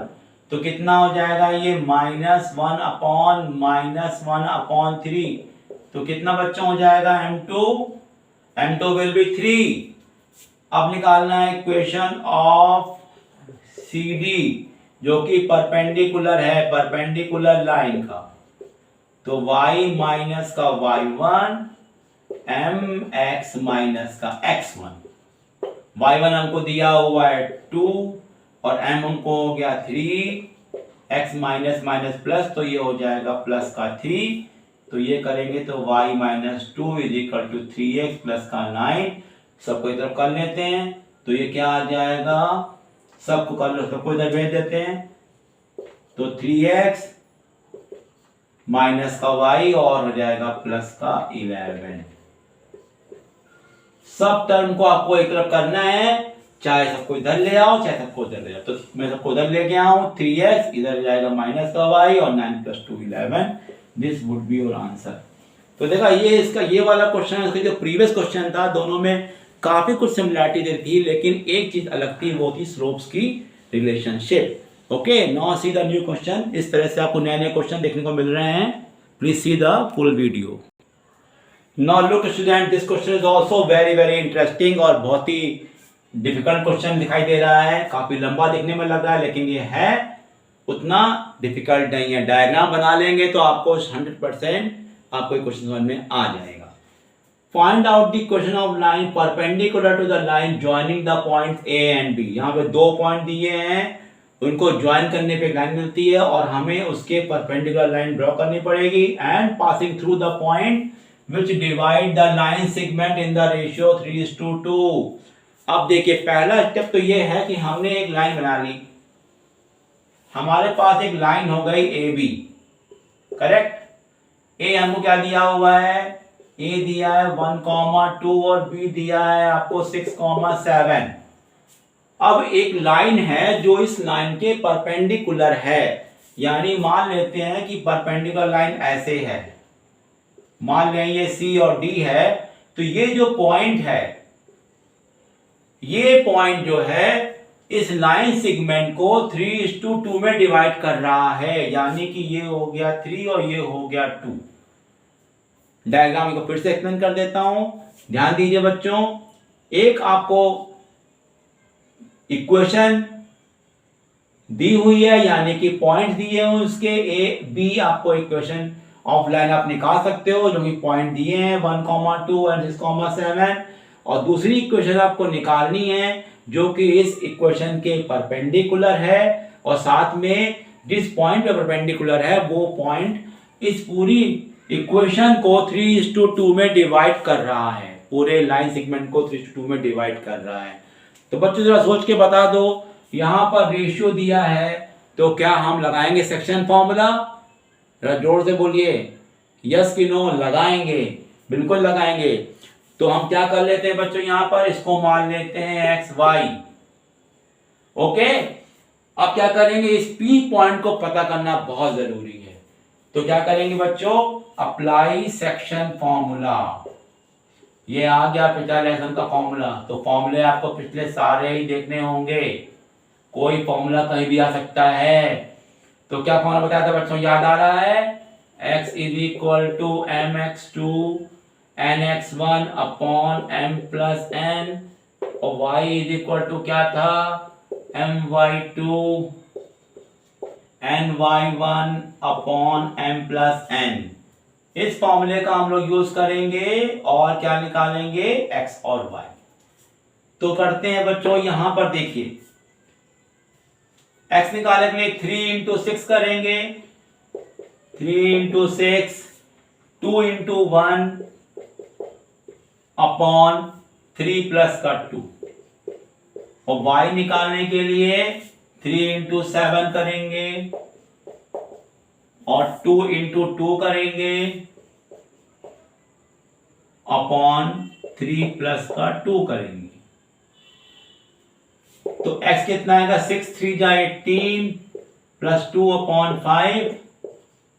तो कितना हो जाएगा ये -1/-1/3, तो कितना बच्चों हो जाएगा m2 विल बी 3। अब निकालना है इक्वेशन ऑफ CD जो कि परपेंडिकुलर है, परपेंडिकुलर लाइन का, तो y माइनस का y1 mx माइनस का x1। y1 हमको दिया हुआ है 2 और m हमको हो गया 3, x माइनस माइनस प्लस, तो ये हो जाएगा प्लस का 3, तो ये करेंगे तो y minus 2 is equal to 3x plus का 9। सबको इधर कर लेते हैं, तो ये क्या आ जाएगा, सबको कर लो, सबको इधर भेज देते हैं, तो 3x माइनस का y और हो जाएगा प्लस का 11। सब टर्म को आपको एक तरफ करना है, चाहे सबको इधर ले आओ चाहे सबको इधर ले आओ, तो मैं सबको इधर लेके आऊं, 3x इधर जाएगा माइनस का y और 9 + 2 11। This would be your answer. तो देखा ये इसका ये वाला क्वेश्चन है, इसका जो प्रीवियस क्वेश्चन था दोनों में काफी कुछ सिमिलरिटी थी, लेकिन एक चीज अलग थी, वो थी स्लोप्स की relationship. Okay, now see the new question. इस तरह से आपको नए नए क्वेश्चन देखने को मिल रहे हैं, please see the full video. Now look student, this question is also very very interesting और बहुत ही डिफिकल्ट क्वेश्चन दिखाई दे रहा है, काफी लंबा दिखने में लग रहा है, लेकिन ये है उतना डिफिकल्ट नहीं है। डायग्राम बना लेंगे तो आपको 100% आपको क्वेश्चन समझ में आ जाएगा। Find out the equation of line perpendicular to the line joining the points A and B। यहाँ पे दो पॉइंट दिए हैं, उनको ज्वाइन करने पे लाइन मिलती है और हमें उसके परपेंडिकुलर लाइन ड्रॉ करनी पड़ेगी, and passing through the point which divide the line segment in the ratio 3:2। अब देखिए पहला स्टेप तो ये है कि हमने एक लाइन बना ली, हमारे पास एक लाइन हो गई AB, करेक्ट। ए हमको क्या दिया हुआ है, ए दिया है 1,2 और बी दिया है आपको 6,7। अब एक लाइन है जो इस लाइन के परपेंडिकुलर है, यानी मान लेते हैं कि परपेंडिकुलर लाइन ऐसे है, मान लें ये सी और डी है, तो ये जो पॉइंट है, ये पॉइंट जो है इस लाइन सेगमेंट को 3:2 में डिवाइड कर रहा है, यानी कि ये हो गया 3 और ये हो गया 2। डायग्राम को फिर से एक्सप्लेन कर देता हूं, ध्यान दीजिए बच्चों। एक आपको इक्वेशन दी हुई है, यानी कि पॉइंट दिए हुए उसके ए बी, आपको इक्वेशन ऑफ लाइन आप निकाल सकते हो जो कि पॉइंट दिए हैं 1,2 एंड 6,7, और दूसरी इक्वेशन आपको निकालनी है जो कि इस इक्वेशन के परपेंडिकुलर है, और साथ में जिस पॉइंट पे परपेंडिकुलर है वो पॉइंट इस पूरी इक्वेशन को 3:2 में डिवाइड कर रहा है, पूरे लाइन सेगमेंट को 3:2 में डिवाइड कर रहा है। तो बच्चों जरा सोच के बता दो, यहां पर रेशियो दिया है, तो क्या हम लगाएंगे सेक्शन फॉर्मूला? जरा जोर से बोलिए, यस कि नो? लगाएंगे, बिल्कुल लगाएंगे। तो हम क्या कर लेते हैं बच्चों, यहां पर इसको मान लेते हैं एक्स वाई। ओके, अब क्या करेंगे, इस पी पॉइंट को पता करना बहुत जरूरी है। तो क्या करेंगे बच्चों, अप्लाई सेक्शन फॉर्मूला। ये आ गया पिछला लेसन का फॉर्मूला, तो फॉर्मूले आपको पिछले सारे ही देखने होंगे, कोई फॉर्मूला कहीं भी आ सकता है। तो क्या फॉर्मूला बताया था बच्चों, याद आ रहा है? x is equal to mx2 nx1 upon m plus n, और y इज इक्वल टू क्या था, my2 ny1 upon m plus n। इस फॉर्मूले का हम लोग यूज करेंगे और क्या निकालेंगे, x और y। तो करते हैं बच्चों, यहां पर देखिए x निकालने के लिए 3 इंटू 6 करेंगे, 3 इंटू 6, 2 इंटू 1 अपॉन 3 प्लस का 2, और y निकालने के लिए 3 इंटू 7 करेंगे और 2 इंटू 2 करेंगे अपॉन 3 प्लस का 2 करेंगे। तो x कितना आएगा, 6 3 जा 18 प्लस 2 अपॉन 5,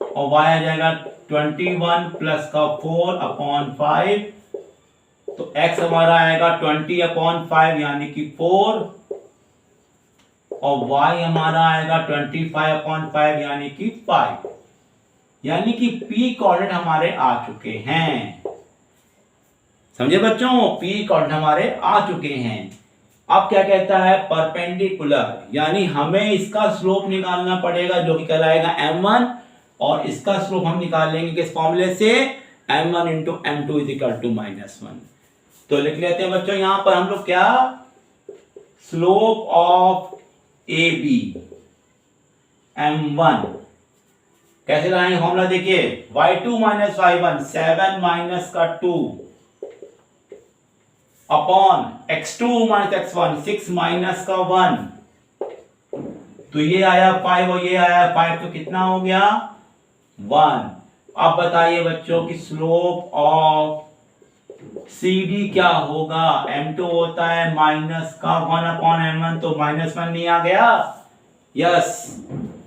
और y आ जाएगा 21 प्लस का 4 अपॉन 5। तो x हमारा आएगा 20 अपॉन 5 यानी कि 4, और y हमारा आएगा 25 अपॉन 5 यानी कि 5। यानी कि p कोऑर्डिनेट हमारे आ चुके हैं। समझे बच्चों, p कोऑर्डिनेट हमारे आ चुके हैं। अब क्या कहता है, परपेंडिकुलर, यानी हमें इसका स्लोप निकालना पड़ेगा जो कि कहलाएगा m1, और इसका स्लोप हम निकालेंगे किस फॉर्मूले से, m1 into m2 is equal to -1। तो लिख लेते हैं बच्चों यहां पर हम लोग क्या, स्लोप ऑफ AB m1 कैसे लगाएंगे फॉर्मूला, देखिए y2 माइनस y1 7 माइनस का 2 upon x2 minus x1 6 minus का 1। तो ये आया 5 और ये आया 5, तो कितना हो गया 1। अब बताइए बच्चों कि स्लोप ऑफ CD क्या होगा, m2 होता है माइनस का 1 अपॉन m1, तो -1 नहीं आ गया, यस।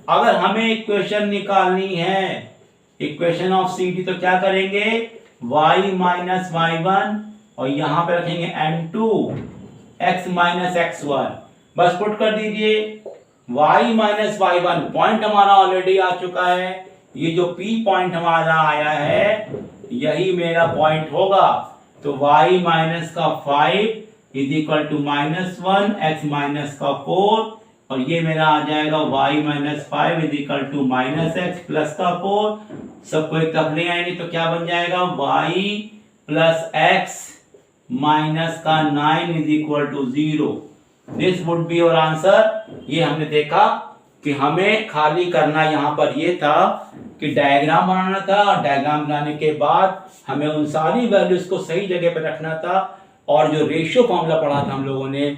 अगर हमें इक्वेशन निकालनी है, इक्वेशन ऑफ CD, तो क्या करेंगे, y माइनस y1 और यहां पे रखेंगे m2 x माइनस x1, बस पुट कर दीजिए। y माइनस y1 पॉइंट हमारा ऑलरेडी आ चुका है, ये जो p पॉइंट हमारा आया है यही मेरा पॉइंट होगा। तो y माइनस का 5 is equal to -1 x minus का 4, और ये मेरा आ जाएगा y minus 5 is equal to -x plus का 4। सबको एक तरफ ले आएंगे तो क्या बन जाएगा, y प्लस x माइनस का 9 is equal to 0। This would be your answer. ये हमने देखा कि हमें खाली करना यहाँ पर ये था कि डायग्राम बनाना था, और डायग्राम बनाने के बाद हमें उन सारी वैल्यूज को सही जगह पर रखना था, और जो रेशियो फॉर्मूला पढ़ा था हम लोगों ने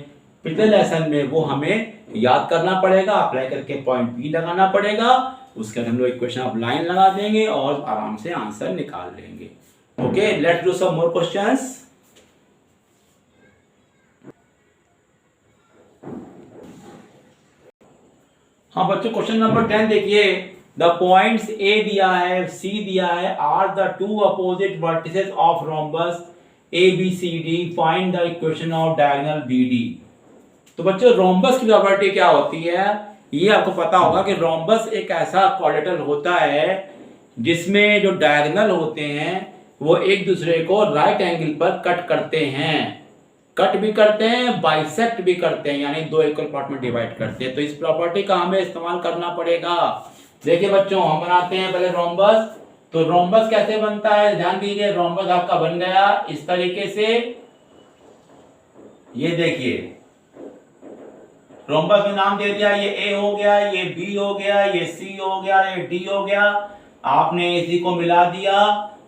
पिछले लेसन में वो हमें याद करना पड़ेगा, अप्लाई करके पॉइंट बी लगाना पड़ेगा, उसके बाद हम लोग इक्वेशन ऑफ लाइन लगा देंगे और आराम से आंसर निकाल लेंगे। Okay, let's do some more questions. हाँ बच्चों, क्वेश्चन नंबर 10 देखिए, द पॉइंट्स ए दिया है, सी दिया है, are the two opposite vertices of rhombus ABCD, find the equation of diagonal BD। तो बच्चों रोम्बस की प्रॉपर्टी क्या होती है, ये आपको पता होगा कि रोम्बस एक ऐसा क्वाड्रेटर होता है जिसमें जो डायगोनल होते हैं वो एक दूसरे को राइट एंगल पर कट करते हैं, कट भी करते हैं, बाइसेक्ट भी करते हैं, यानी दो इक्वल पार्ट में डिवाइड करते हैं। तो इस प्रॉपर्टी का हमें इस्तेमाल करना पड़ेगा। देखिए बच्चों, हम बनाते हैं पहले रोम्बस। तो रोम्बस कैसे बनता है, ध्यान दीजिए, रोम्बस आपका बन गया इस तरीके से। ये देखिए रोम्बस में नाम दे दिया, ये A हो गया, ये B हो गया, ये C हो गया, ये D हो गया। आपने AC को मिला दिया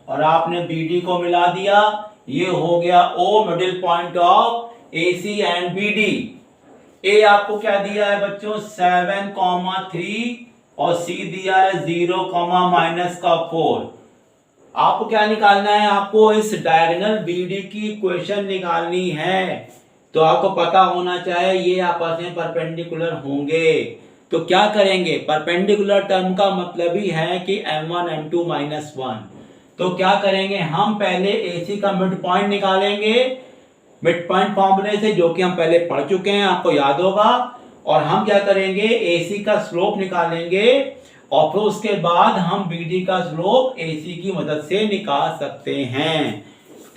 और आपने BD को मिला दिया, ये हो गया O, middle point of AC and BD। A आपको क्या दिया है बच्चों, 7,3, और C दिया है 0, -4। आपको क्या निकालना है, आपको इस डायगोनल BD की इक्वेशन निकालनी है। तो आपको पता होना चाहिए ये आपस में परपेंडिकुलर होंगे। तो क्या करेंगे, परपेंडिकुलर टर्म का मतलब ही है कि m1 m2 -1। तो क्या करेंगे, हम पहले AC का मिड पॉइंट निकालेंगे मिड पॉइंट फॉर्मूले से, जो कि हम पहले पढ़ चुके हैं, आपको याद होगा। और हम क्या करेंगे, AC का स्लोप निकालेंगे, और फिर उसके बाद हम BD का स्लोप AC की मदद से निकाल सकते हैं।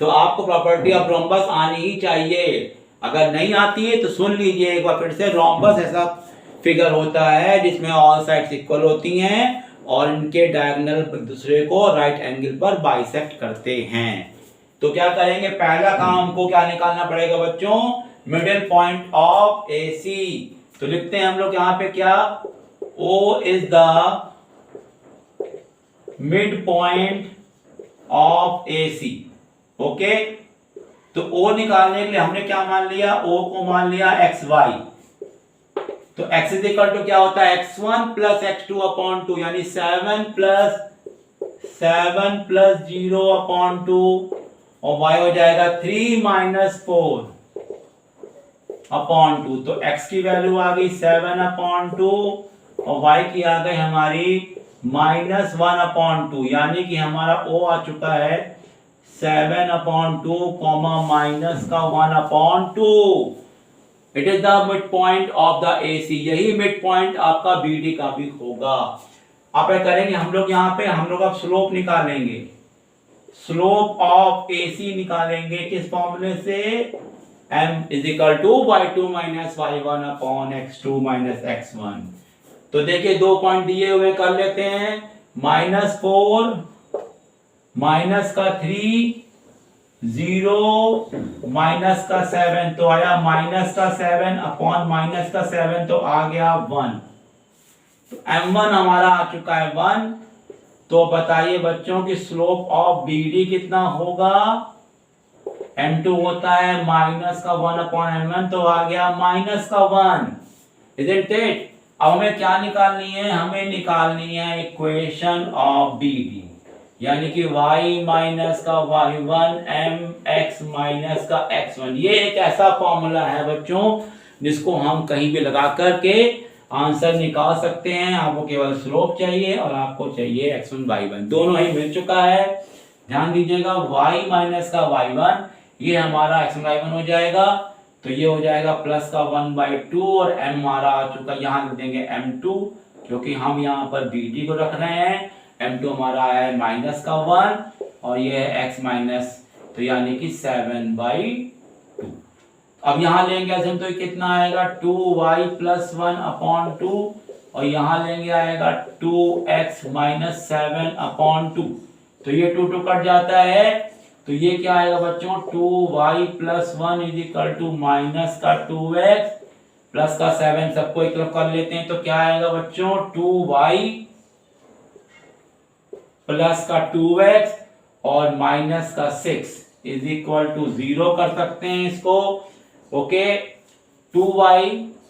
तो आपको प्रॉपर्टी ऑफ रोम्बस आनी ही चाहिए। अगर नहीं आती है तो सुन लीजिए एक बार फिर से। रोम्बस ऐसा फिगर होता है जिसमें ऑल साइड्स इक्वल होती हैं और इनके डायगोनल दूसरे को राइट एंगल पर बाइसेक्ट करते हैं। तो क्या करेंगे, पहला काम हमको क्या निकालना पड़ेगा बच्चों, मिडिल पॉइंट ऑफ AC। तो लिखते हैं हम लोग यहाँ पे क्या, O is the mid point of AC। Okay, तो O निकालने के लिए हमने क्या मान लिया, O को मान लिया XY। तो x इज इक्वल टू क्या होता है, x1 प्लस x2 अपॉन 2, यानी 7 प्लस 0 अपॉन 2, और y हो जाएगा 3 माइनस 4 अपॉन 2। तो x की वैल्यू आ गई 7 अपॉन 2 और y की आ गई हमारी -1 अपॉन 2, यानी कि हमारा O आ चुका है 7 अपॉन 2 कॉमा माइनस का 1 upon 2। It is the mid point of the AC। यही मिड पॉइंट आपका BD का भी होगा। आप क्या करेंगे, हम लोग यहाँ पे हम लोग अब स्लोप निकालेंगे, स्लोप ऑफ AC निकालेंगे किस फॉर्मूले से, m is equal to y2 minus y1 upon x2 minus x1। तो देखिए 2 पॉइंट दिए हुए कर लेते हैं, -4 माइनस का 3 0 माइनस का 7, तो आया माइनस का 7 अपॉन माइनस का 7, तो आ गया 1। तो m1 हमारा आ चुका है 1। तो बताइए बच्चों की स्लोप ऑफ BD कितना होगा, m2 होता है माइनस का 1 अपॉन m1, तो आ गया माइनस का 1। Isn't it? अब हमें क्या निकालनी है, हमें निकालनी है इक्वेशन ऑफ BD, यानी कि y माइनस का y1 mx माइनस का x1। ये एक ऐसा फॉर्मूला है बच्चों जिसको हम कहीं भी लगा करके आंसर निकाल सकते हैं। आपको केवल स्लोप चाहिए और आपको चाहिए x1 y1, दोनों ही मिल चुका है। ध्यान दीजिएगा, y माइनस का y1 ये हमारा x1 y1 हो जाएगा, तो ये हो जाएगा प्लस का 1/2 और m हमारा आ चुका, यहाँ लिख देंगे m2 क्योंकि हम यहाँ पर BD को रख रहे हैं। m2 हमारा है माइनस का 1 और ये है x माइनस, तो यानी कि 7/2। अब यहाँ लेंगे ऐसे तो कितना आएगा, 2y प्लस 1 अपॉन 2 और यहाँ लेंगे आएगा 2x माइनस 7 अपॉन 2। तो ये 2 कट जाता है, तो ये क्या आएगा बच्चों, 2y plus 1 is equal to minus का 2x प्लस का 7, सबको एक तरफ कर लेते हैं। तो क्या आएगा बच्चों, 2y प्लस का 2x और माइनस का 6 इज इक्वल टू 0 कर सकते हैं इसको। ओके, 2y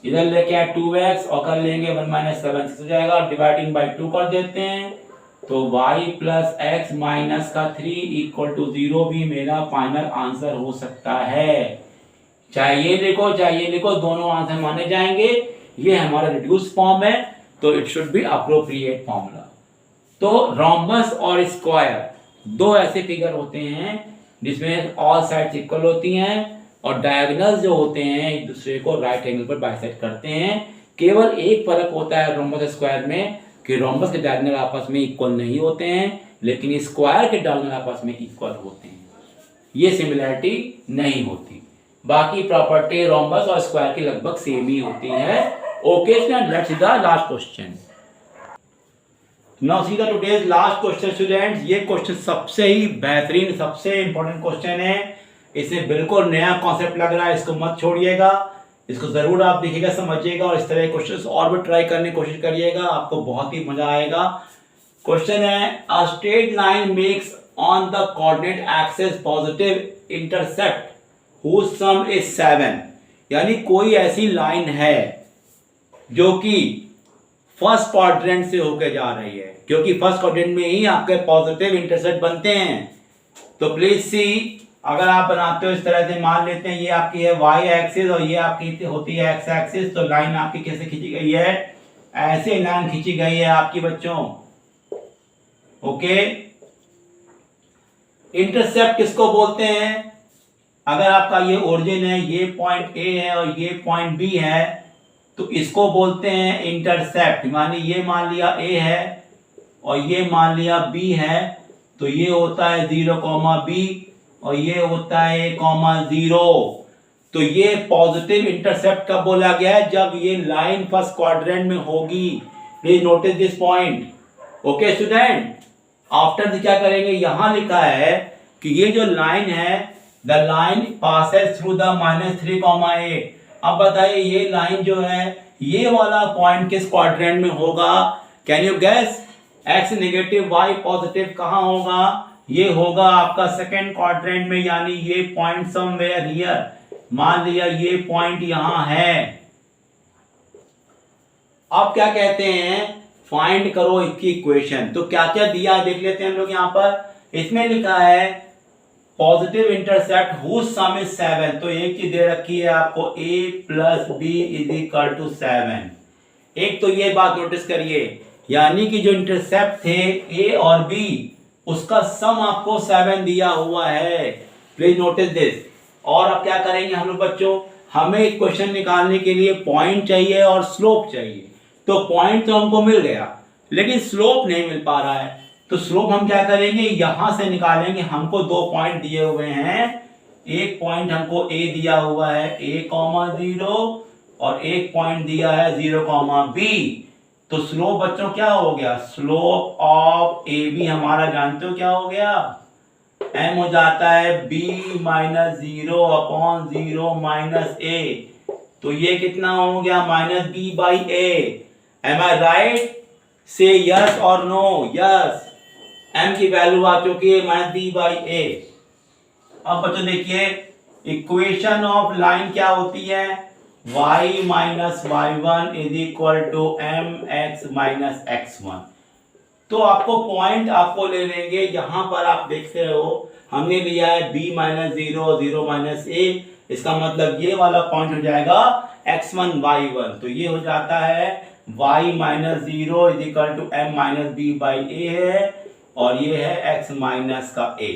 इधर लेके आए 2x और कर लेंगे 1 माइनस 7 हो जाएगा, डिवाइडिंग बाई 2 कर देते हैं। तो y प्लस x माइनस का 3 इक्वल टू 0 भी मेरा फाइनल आंसर हो सकता है। चाहे ये लिखो, दोनों आंसर माने जाएंगे। ये हमारा रिड्यूस फॉर्म है, तो it should be appropriate formula. तो रोम्बस और स्क्वायर दो ऐसे फिगर होते हैं जिसमें ऑल साइड्स इक्वल होती हैं और डायगोनल्स जो होते हैं एक दूसरे को राइट एंगल पर बाइसेक्ट करते हैं। केवल एक फर्क होता है रोम्बस स्क्वायर में कि रोम्बस के डायगोनल आपस में इक्वल नहीं होते हैं, लेकिन स्क्वायर के डायगोनल आपस में इक्वल होते हैं। ये सिमिलरिटी नहीं होती। बाकी प्रॉपर्टी रोम्बस और स्क्वायर की लगभग सेम ही होती है। Okay, let's see the last question. Now see the today's last question students. ये क्वेश्चन सबसे ही बेहतरीन, सबसे इंपॉर्टेंट क्वेश्चन है। इसे बिल्कुल नया कॉन्सेप्ट लग रहा है, इसको मत छोड़िएगा, इसको जरूर आप देखिएगा, समझिएगा और इस तरह के क्वेश्चंस और भी ट्राई करने की कोशिश करिएगा, आपको बहुत ही मजा आएगा। क्वेश्चन है, a straight line makes on the coordinate axis positive intercept whose sum is 7। यानी कोई ऐसी लाइन है जो कि फर्स्ट क्वाड्रेंट से होकर जा रही है, क्योंकि फर्स्ट क्वाड्रेंट में ही आपके पॉजिटिव इंटरसेप्ट बनते हैं। तो प्लीज सी, अगर आप बनाते हो इस तरह से, मान लेते हैं ये आपकी है y एक्सिस और ये आपकी होती है x एक्सिस, तो लाइन आपकी कैसे खींची गई है, ऐसे लाइन खींची गई है आपकी बच्चों। ओके, इंटरसेप्ट किसको बोलते हैं, अगर आपका ये ओरिजिन है, ये पॉइंट A है और ये पॉइंट B है, तो इसको बोलते हैं इंटरसेप्ट। मानिए ये मान लिया A है और ये मान लिया B है, तो ये होता है 0, B और ये होता है A, 0। तो ये पॉजिटिव इंटरसेप्ट कब बोला गया है, जब ये लाइन फर्स्ट क्वाड्रेंट में होगी। Please notice this point. Okay student, after क्या करेंगे, यहां लिखा है कि ये जो लाइन है, the line passes through the -3,8। अब बताइए ये लाइन जो है, ये वाला पॉइंट किस क्वाड्रेंट में होगा? Can you guess? X negative y positive कहां होगा? ये होगा आपका सेकेंड क्वाड्रेंट में, यानी ये पॉइंट समवेयर हियर। मान लिया ये पॉइंट यहां है। अब क्या कहते हैं, फाइंड करो इसकी इक्वेशन। तो क्या क्या दिया देख लेते हैं हम लोग। यहां पर इसमें लिखा है positive intercept whose sum is 7। तो एक चीज दे रखी है आपको, a plus B is equal to 7। एक तो ये बात नोटिस करिए, यानी कि जो इंटरसेप्ट थे a और b, उसका सम आपको 7 दिया हुआ है। Please notice this. और अब क्या करेंगे हम लोग बच्चों, हमें एक क्वेश्चन निकालने के लिए पॉइंट चाहिए और स्लोप चाहिए। तो पॉइंट तो हमको मिल गया, लेकिन स्लोप नहीं मिल पा रहा है। तो स्लोप हम क्या करेंगे, यहां से निकालेंगे। हमको 2 पॉइंट दिए हुए हैं। एक पॉइंट हमको a दिया हुआ है a,0, और एक पॉइंट दिया है 0,b। तो स्लोप बच्चों क्या हो गया, स्लोप ऑफ ए बी हमारा जानते हो क्या हो गया, m हो जाता है b माइनस 0/0 माइनस a। तो ये कितना हो गया, -b/a। एम आई राइट? से यस और नो। यस, m की वैल्यू आ चुकी है -b/a। अब बच्चों देखिए, इक्वेशन ऑफ लाइन क्या होती है, y minus y1 is equal to mx minus x1। तो आपको पॉइंट आपको ले लेंगे, यहां पर आप देखते हो हमने लिया है b माइनस 0, 0 माइनस a। इसका मतलब ये वाला पॉइंट हो जाएगा x1 y1। तो ये हो जाता है y minus 0 is equal to m minus b/a है, और ये है x माइनस का a।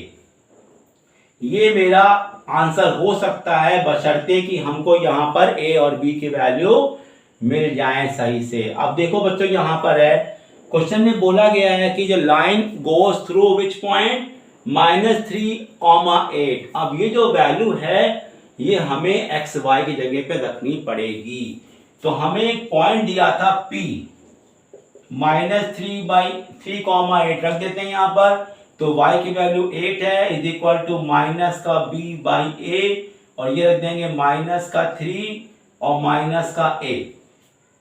ये मेरा आंसर हो सकता है, बशर्ते कि हमको यहां पर a और b की वैल्यू मिल जाए सही से। अब देखो बच्चों, यहां पर है क्वेश्चन में बोला गया है कि जो line goes through which point, -3,8। अब ये जो वैल्यू है, ये हमें एक्स वाई की जगह पे रखनी पड़ेगी। तो हमें एक पॉइंट दिया था P, -3/3,8 रख देते हैं यहां पर। तो y की वैल्यू 8 है, इज इक्वल टू माइनस का b/a, और ये रख देंगे माइनस का 3 और माइनस का a।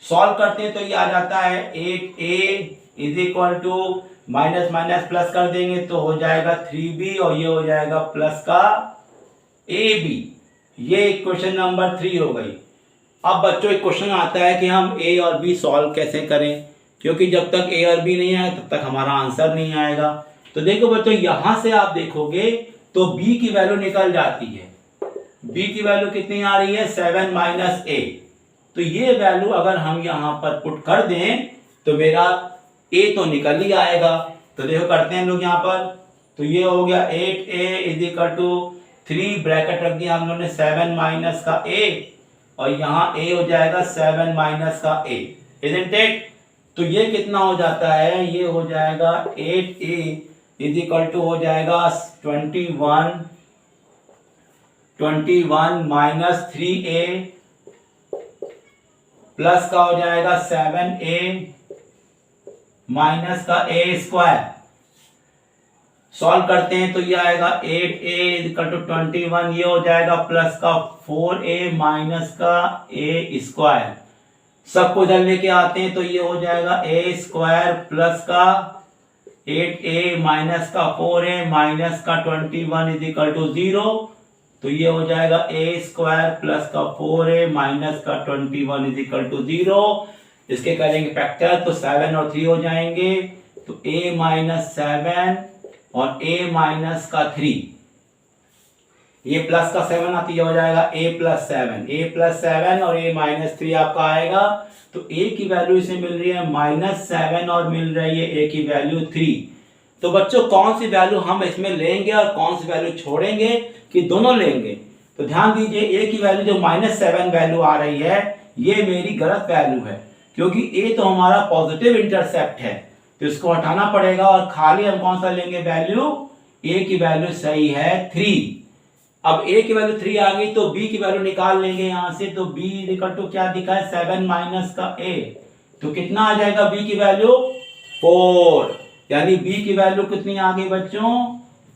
सॉल्व करते हैं तो ये आ जाता है 8a is equal to minus minus plus कर देंगे तो हो जाएगा 3b, और ये हो जाएगा प्लस का ab। ये इक्वेशन नंबर 3 हो गई। अब बच्चों एक क्वेश्चन आता है कि हम a और b सॉल्व कैसे करें, क्योंकि जब तक a और b नहीं आए तब तक हमारा आंसर नहीं आएगा। तो देखो बच्चों, यहां से आप देखोगे तो b की वैल्यू निकल जाती है। b की वैल्यू कितनी आ रही है, 7 माइनस a। तो ये वैल्यू अगर हम यहां पर पुट कर दें तो मेरा a तो निकल ही आएगा। तो देखो करते हैं हम लोग यहां पर। तो ये हो गया 8a is equal to 3 bracket रख दिया हम लोगों ने 7 माइनस का a, और यहाँ a हो जाएगा 7 माइनस का a, इजंट इट? तो ये कितना हो जाता है, ये हो जाएगा 8a इज इक्वल टू हो जाएगा 21 माइनस 3a प्लस का हो जाएगा 7a माइनस का a स्क्वायर। सॉल्व करते हैं तो ये आएगा 8a इक्वल टू 21, ये हो जाएगा प्लस का 4a माइनस का a स्क्वायर। सबको इधर लेके आते हैं तो ये हो जाएगा a स्क्वायर प्लस का 8a माइनस का 4a माइनस का 21 इज इक्वल टू 0। तो ये हो जाएगा a स्क्वायर प्लस का 4a माइनस का 21 इज इक्वल टू 0। इसके करेंगे फैक्टर तो 7 और 3 हो जाएंगे, तो a माइनस 7 और a माइनस का 3, ये प्लस का 7 आती है, हो जाएगा a प्लस 7 और a माइनस 3 आपका आएगा। तो a की वैल्यू इसे मिल रही है -7 और मिल रही है a की वैल्यू 3। तो बच्चों कौन सी वैल्यू हम इसमें लेंगे और कौन सी वैल्यू छोड़ेंगे, कि दोनों लेंगे? तो ध्यान दीजिए, a की वैल्यू जो -7 वैल्यू आ रही है, ये मेरी गलत वैल्यू है, क्योंकि a तो हमारा पॉजिटिव इंटरसेप्ट है, तो इसको हटाना पड़ेगा और खाली हम कौन सा लेंगे वैल्यू, a की वैल्यू सही है 3। अब a की वैल्यू 3 आ गई तो b की वैल्यू निकाल लेंगे यहां से। तो b इक्वल टू क्या दिखा है, 7 माइनस का a। तो कितना आ जाएगा b की वैल्यू, 4, यानी b की वैल्यू कितनी आ गई बच्चों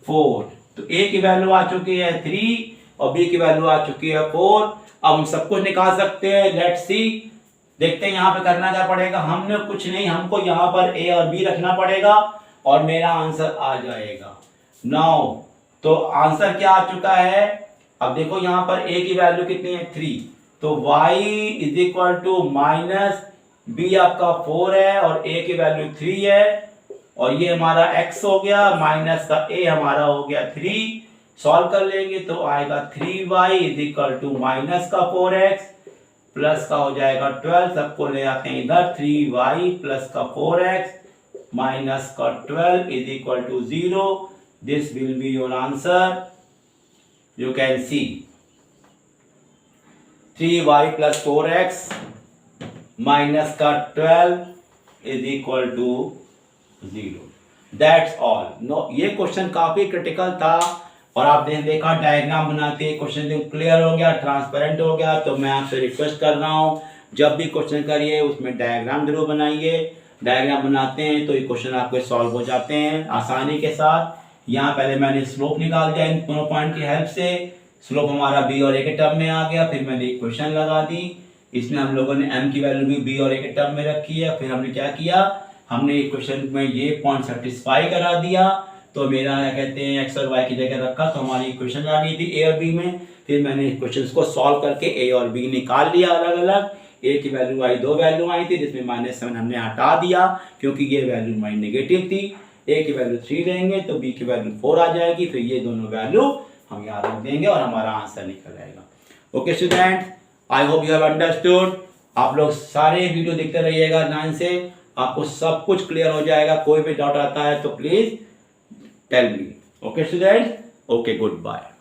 4। तो a की वैल्यू आ चुकी है 3 और b की वैल्यू आ चुकी है 4। अब हम सब कुछ निकाल सकते हैं। लेट्स सी, देखते हैं यहाँ पे करना क्या पड़ेगा। हमने कुछ नहीं, हमको यहाँ पर a और b रखना पड़ेगा और मेरा आंसर आ जाएगा। नाउ तो आंसर क्या आ चुका है, अब देखो यहाँ पर a की वैल्यू कितनी है 3, तो y is equal to minus b आपका 4 है और a की वैल्यू 3 है और ये हमारा x हो गया, माइनस का a हमारा हो गया 3। सॉल्व कर लेंगे तो आएगा 3y is equal to minus का 4x प्लस का हो जाएगा 12, सबको ले आते हैं इधर, 3y प्लस का 4x माइनस का 12 is equal to 0। This will be your answer. You can see 3y plus 4x minus का 12 is equal to 0। That's all. No, ये क्वेश्चन काफी क्रिटिकल था और आपने देखा डायग्राम बनाते क्वेश्चन क्लियर हो गया, ट्रांसपेरेंट हो गया। तो मैं आपसे रिक्वेस्ट कर रहा हूँ जब भी क्वेश्चन करिए उसमें डायग्राम जरूर बनाइए। डायग्राम बनाते हैं तो ये क्वेश्चन आपके सॉल्व हो जाते हैं आसानी के साथ। यहाँ पहले मैंने स्लोप निकाल दिया इन दोनों पॉइंट की हेल्प से। स्लोप हमारा b और a के टर्म में आ गया। फिर मैंने इक्वेशन लगा दी, इसमें हम लोगों ने m की वैल्यू भी b और a के टर्म में रखी है। फिर हमने क्या किया, हमने इक्वेशन में ये पॉइंट सेटिस्फाई करा दिया तो मेरा क्या कहते हैं x और y की जगह रखा तो हमारी इक्वेशन आ गई थी a और b में। फिर मैंने इक्वेशंस को सॉल्व करके a और b निकाल लिया अलग अलग। a की वैल्यू आई, 2 वैल्यू आई थी जिसमें -7 हमने हटा दिया क्योंकि ये वैल्यू हमारी नेगेटिव थी। a की वैल्यू 3 लेंगे तो b की वैल्यू 4 आ जाएगी। फिर ये दोनों वैल्यू हम यहाँ रख देंगे और हमारा आंसर निकल आएगा। Okay student, I hope you have understood. आप लोग सारे वीडियो देखते रहिएगा ध्यान से, आपको सब कुछ क्लियर हो जाएगा। कोई भी डाउट आता है तो please tell me. Okay student, okay, good bye.